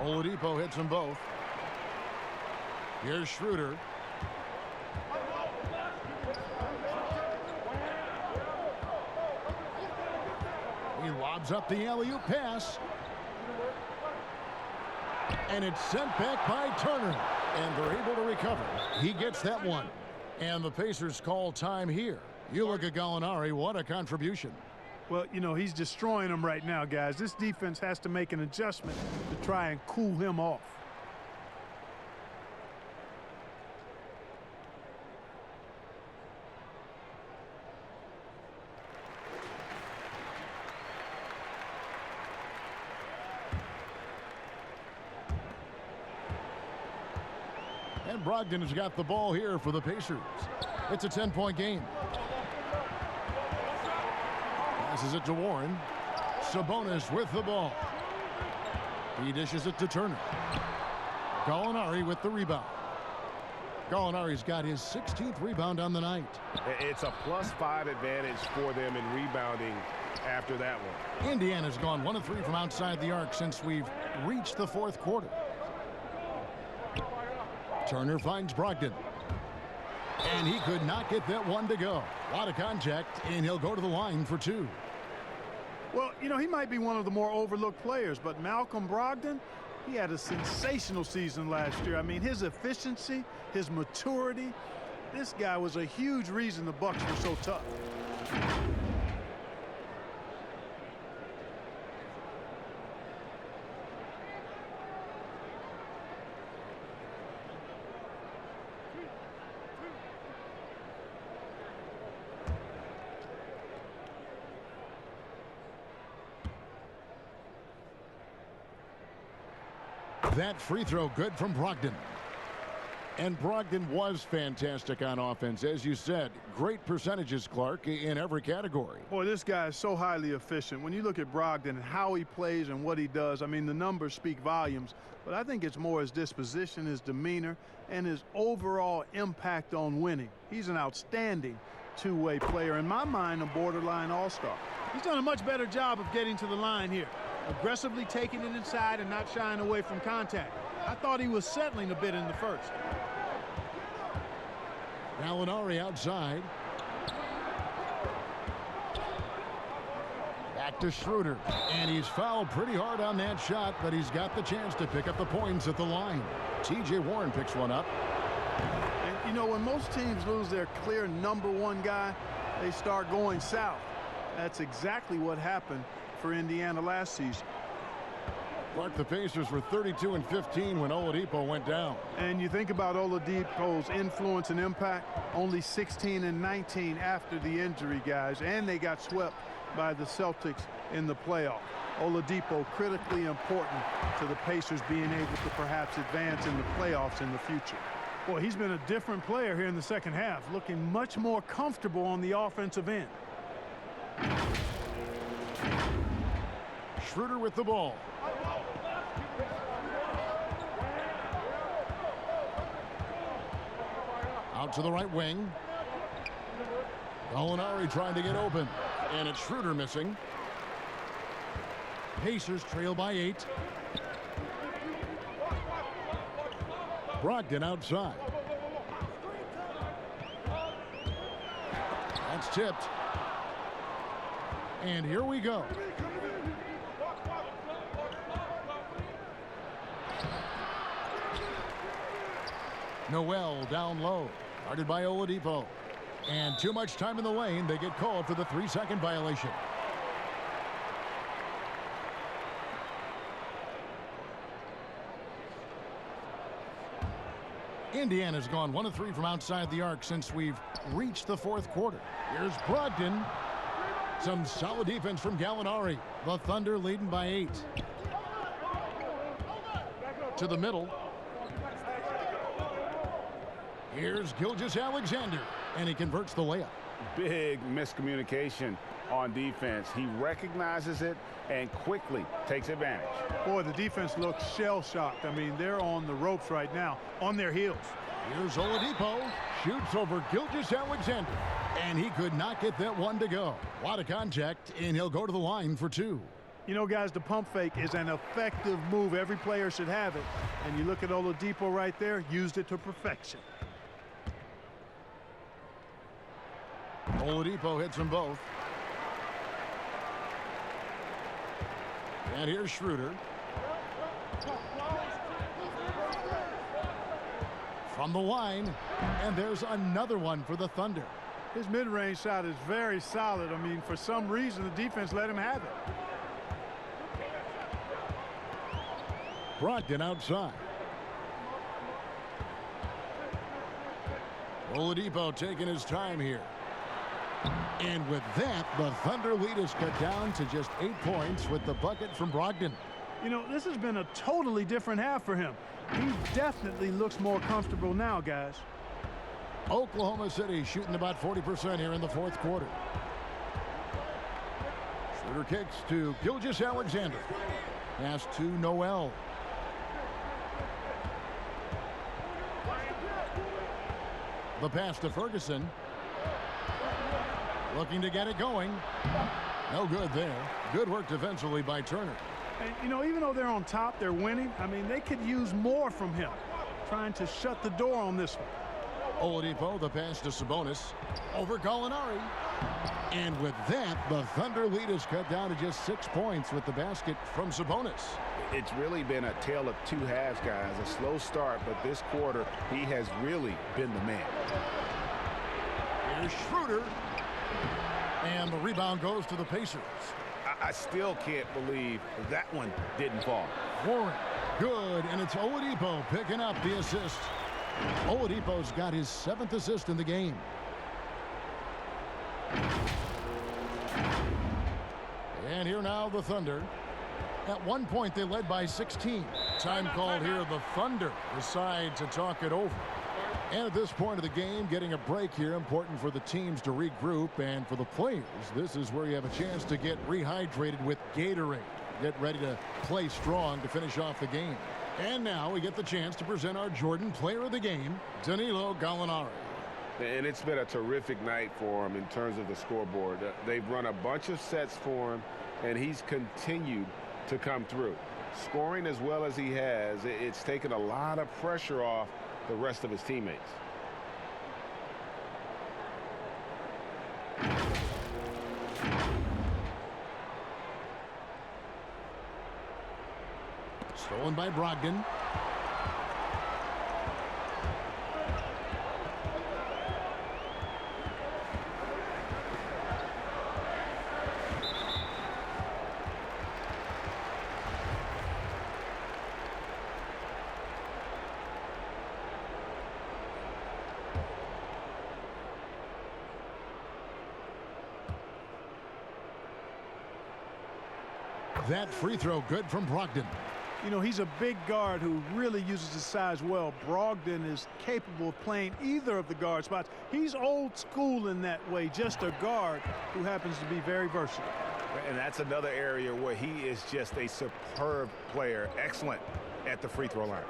[SPEAKER 1] Oladipo hits them both. Here's Schroeder. He lobs up the alley-oop pass. And it's sent back by Turner. And they're able to recover. He gets that one. And the Pacers call time here. You look at Gallinari, what a contribution.
[SPEAKER 5] Well, you know, he's destroying them right now, guys. This defense has to make an adjustment to try and cool him off.
[SPEAKER 1] And Brogdon has got the ball here for the Pacers. It's a 10-point game. Passes it to Warren. Sabonis with the ball. He dishes it to Turner. Gallinari with the rebound. Gallinari's got his 16th rebound on the night.
[SPEAKER 7] It's a +5 advantage for them in rebounding after that one.
[SPEAKER 1] Indiana's gone 1 of 3 from outside the arc since we've reached the fourth quarter. Turner finds Brogdon. And he could not get that one to go. A lot of contact, and he'll go to the line for 2.
[SPEAKER 5] Well, you know, he might be one of the more overlooked players, but Malcolm Brogdon, he had a sensational season last year. I mean, his efficiency, his maturity, this guy was a huge reason the Bucks were so tough.
[SPEAKER 1] That free throw good from Brogdon. And Brogdon was fantastic on offense. As you said, great percentages, Clark, in every category.
[SPEAKER 5] Boy, this guy is so highly efficient. When you look at Brogdon and how he plays and what he does, I mean, the numbers speak volumes. But I think it's more his disposition, his demeanor, and his overall impact on winning. He's an outstanding two-way player. In my mind, a borderline all-star.
[SPEAKER 14] He's done a much better job of getting to the line here. Aggressively taking it inside and not shying away from contact. I thought he was settling a bit in the first.
[SPEAKER 1] Gallinari outside. Back to Schroeder. And he's fouled pretty hard on that shot, but he's got the chance to pick up the points at the line. T.J. Warren picks one up.
[SPEAKER 5] And, you know, when most teams lose their clear #1 guy, they start going south. That's exactly what happened for Indiana last season.
[SPEAKER 1] Clark, the Pacers were 32 and 15 when Oladipo went down.
[SPEAKER 5] And you think about Oladipo's influence and impact, only 16 and 19 after the injury, guys, and they got swept by the Celtics in the playoff. Oladipo critically important to the Pacers being able to perhaps advance in the playoffs in the future. Boy, he's been a different player here in the second half, looking much more comfortable on the offensive end.
[SPEAKER 1] Schroeder with the ball. Out to the right wing. Gallinari trying to get open. And it's Schroeder missing. Pacers trail by 8. Brogdon outside. That's tipped. And here we go. Noel down low, guarded by Oladipo. And too much time in the lane. They get called for the 3-second violation. Indiana's gone 1 of 3 from outside the arc since we've reached the fourth quarter. Here's Brogdon. Some solid defense from Gallinari. The Thunder leading by 8. To the middle. Here's Gilgeous-Alexander, and he converts the layup.
[SPEAKER 4] Big miscommunication on defense. He recognizes it and quickly takes advantage.
[SPEAKER 5] Boy, the defense looks shell-shocked. I mean, they're on the ropes right now, on their heels.
[SPEAKER 1] Here's Oladipo, shoots over Gilgeous-Alexander, and he could not get that one to go. A lot of contact, and he'll go to the line for 2.
[SPEAKER 5] You know, guys, the pump fake is an effective move. Every player should have it. And you look at Oladipo right there, used it to perfection.
[SPEAKER 1] Oladipo hits them both. And here's Schroeder. From the line, and there's another one for the Thunder.
[SPEAKER 5] His mid-range shot is very solid. I mean, for some reason, the defense let him have it.
[SPEAKER 1] Brogdon outside. Oladipo taking his time here. And with that, the Thunder lead is cut down to just 8 points with the bucket from Brogdon.
[SPEAKER 5] You know, this has been a totally different half for him. He definitely looks more comfortable now, guys.
[SPEAKER 1] Oklahoma City shooting about 40% here in the fourth quarter. Schroeder kicks to Gilgeous-Alexander. Pass to Noel. The pass to Ferguson. Looking to get it going. No good there. Good work defensively by Turner.
[SPEAKER 14] And, you know, even though they're on top, they're winning. I mean, they could use more from him. Trying to shut the door on this one.
[SPEAKER 1] Oladipo, the pass to Sabonis. Over Gallinari. And with that, the Thunder lead is cut down to just 6 points with the basket from Sabonis.
[SPEAKER 4] It's really been a tale of two halves, guys. A slow start, but this quarter, he has really been the man.
[SPEAKER 1] Here's Schroeder. And the rebound goes to the Pacers.
[SPEAKER 4] I still can't believe that one didn't fall.
[SPEAKER 1] Warren, good, and it's Oladipo picking up the assist. Oladipo's got his 7th assist in the game. And here now the Thunder. At one point they led by 16. Time called here. The Thunder decide to talk it over. And at this point of the game, getting a break here, important for the teams to regroup, and for the players, this is where you have a chance to get rehydrated with Gatorade. Get ready to play strong to finish off the game. And now we get the chance to present our Jordan Player of the Game, Danilo Gallinari.
[SPEAKER 7] And it's been a terrific night for him in terms of the scoreboard. They've run a bunch of sets for him, and he's continued to come through. Scoring as well as he has, it's taken a lot of pressure off the rest of his teammates.
[SPEAKER 1] Stolen by Brogdon. That free throw good from Brogdon.
[SPEAKER 14] You know, he's a big guard who really uses his size well. Brogdon is capable of playing either of the guard spots. He's old school in that way, just a guard who happens to be very versatile.
[SPEAKER 4] And that's another area where he is just a superb player. Excellent at the free throw line.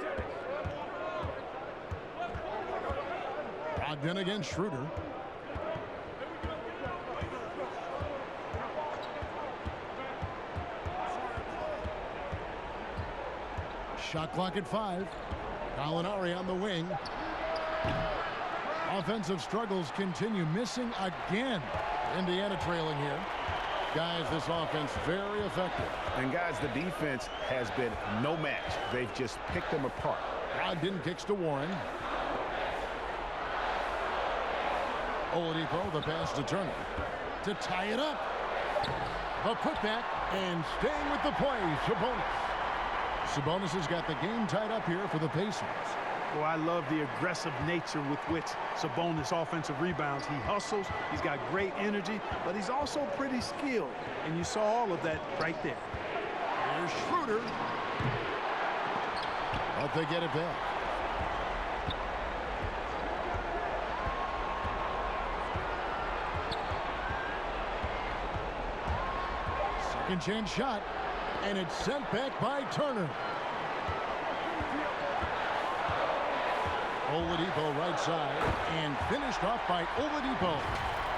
[SPEAKER 1] Brogdon against Schroeder. Shot clock at 5. Gallinari on the wing. Offensive struggles continue. Missing again. Indiana trailing here. Guys, this offense very effective.
[SPEAKER 4] And guys, the defense has been no match. They've just picked them apart.
[SPEAKER 1] Brogdon kicks to Warren. Oladipo, the pass to Turner. To tie it up. A putback, and staying with the play, Sabonis. Sabonis has got the game tied up here for the Pacers.
[SPEAKER 14] Well, I love the aggressive nature with which Sabonis offensive rebounds. He hustles, he's got great energy, but he's also pretty skilled. And you saw all of that right there.
[SPEAKER 1] Here's Schroeder. But they get it back. Second chance shot. And it's sent back by Turner. Oladipo right side, and finished off by Oladipo.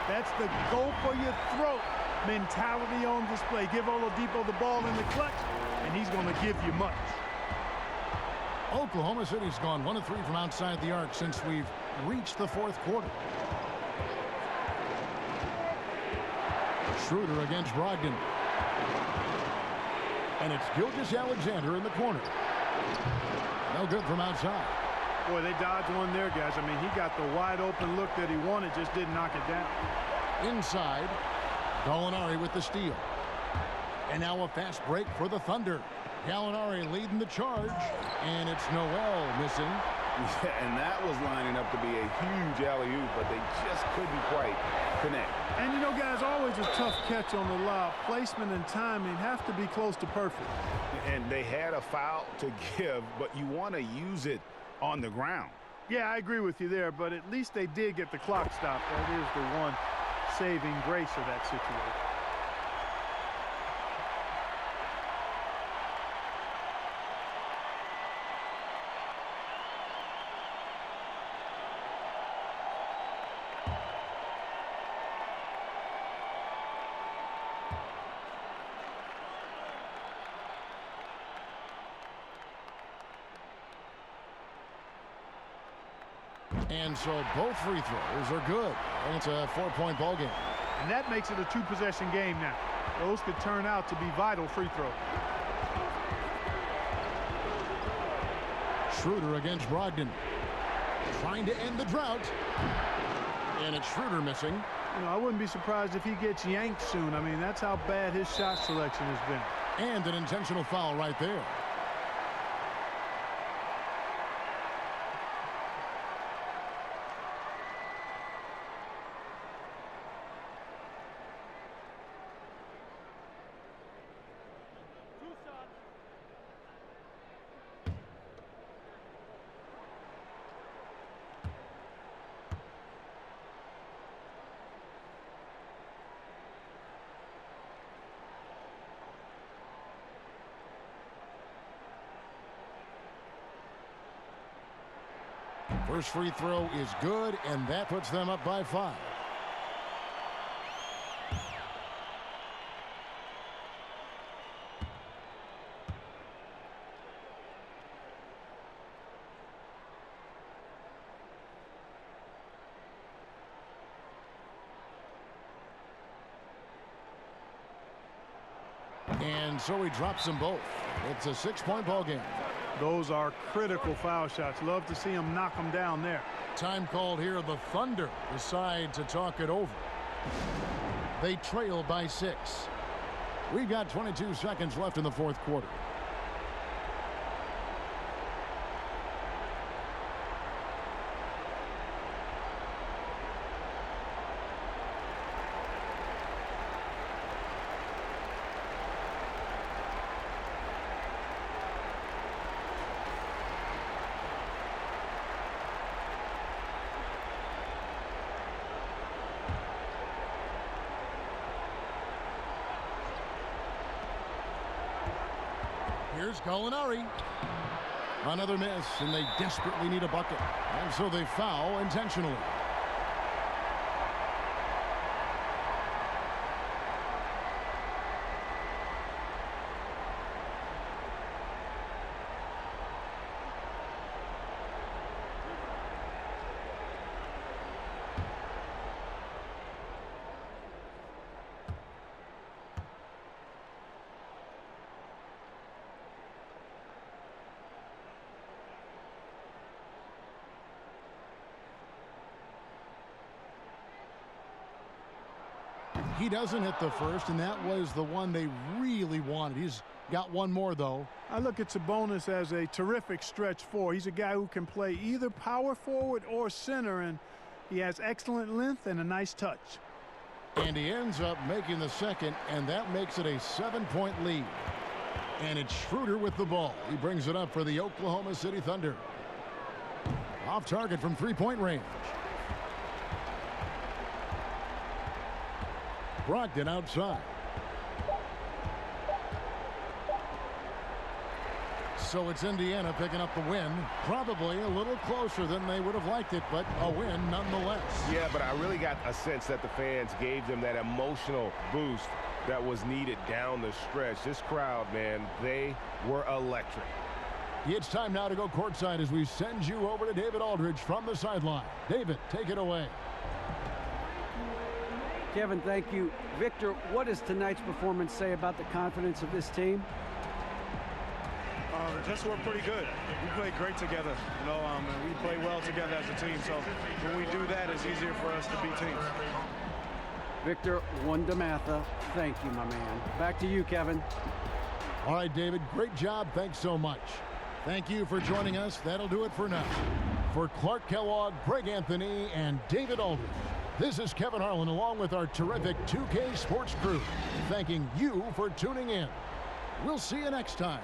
[SPEAKER 14] That's the go for your throat mentality on display. Give Oladipo the ball in the clutch, and he's going to give you much.
[SPEAKER 1] Oklahoma City's gone 1 of 3 from outside the arc since we've reached the 4th quarter. Schroeder against Brogdon. And it's Gilgeous-Alexander in the corner. No good from outside.
[SPEAKER 14] Boy, they dodged one there, guys. I mean, he got the wide open look that he wanted, just didn't knock it down.
[SPEAKER 1] Inside, Gallinari with the steal. And now a fast break for the Thunder. Gallinari leading the charge, and it's Noel missing.
[SPEAKER 4] Yeah, and that was lining up to be a huge alley-oop, but they just couldn't quite connect.
[SPEAKER 14] And you know, guys, always a tough catch on the lob. Placement and timing have to be close to perfect.
[SPEAKER 4] And they had a foul to give, but you want to use it on the ground.
[SPEAKER 14] Yeah, I agree with you there, but at least they did get the clock stopped. That is the one saving grace of that situation.
[SPEAKER 1] And so both free throws are good. And it's a 4-point ball game.
[SPEAKER 14] And that makes it a 2-possession game now. Those could turn out to be vital free throws.
[SPEAKER 1] Schroeder against Brogdon. Trying to end the drought. And it's Schroeder missing.
[SPEAKER 14] You know, I wouldn't be surprised if he gets yanked soon. I mean, that's how bad his shot selection has been.
[SPEAKER 1] And an intentional foul right there. First free throw is good, and that puts them up by 5. And so he drops them both. It's a 6-point ball game.
[SPEAKER 14] Those are critical foul shots. Love to see him knock them down there.
[SPEAKER 1] Time called here. The Thunder decide to talk it over. They trail by 6. We've got 22 seconds left in the fourth quarter. Here's Gallinari. Another miss, and they desperately need a bucket. And so they foul intentionally. He doesn't hit the first, and that was the one they really wanted. He's got one more, though.
[SPEAKER 14] I look at Sabonis as a terrific stretch 4. He's a guy who can play either power forward or center, and he has excellent length and a nice touch.
[SPEAKER 1] And he ends up making the second, and that makes it a 7-point lead. And it's Schroeder with the ball. He brings it up for the Oklahoma City Thunder. Off target from 3-point range. Brogdon outside. So it's Indiana picking up the win. Probably a little closer than they would have liked it, but a win nonetheless.
[SPEAKER 7] Yeah, but I really got a sense that the fans gave them that emotional boost that was needed down the stretch. This crowd, man, they were electric.
[SPEAKER 1] It's time now to go courtside as we send you over to David Aldridge from the sideline. David, take it away.
[SPEAKER 3] Kevin, thank you. Victor, what does tonight's performance say about the confidence of this team?
[SPEAKER 15] Just we're pretty good. We play great together, you know, and we play well together as a team. So when we do that, it's easier for us to beat teams.
[SPEAKER 3] Victor Wondermatha, thank you, my man. Back to you, Kevin.
[SPEAKER 1] All right, David, great job. Thanks so much. Thank you for joining us. That'll do it for now. For Clark Kellogg, Greg Anthony, and David Aldridge, this is Kevin Harlan along with our terrific 2K Sports crew, thanking you for tuning in. We'll see you next time.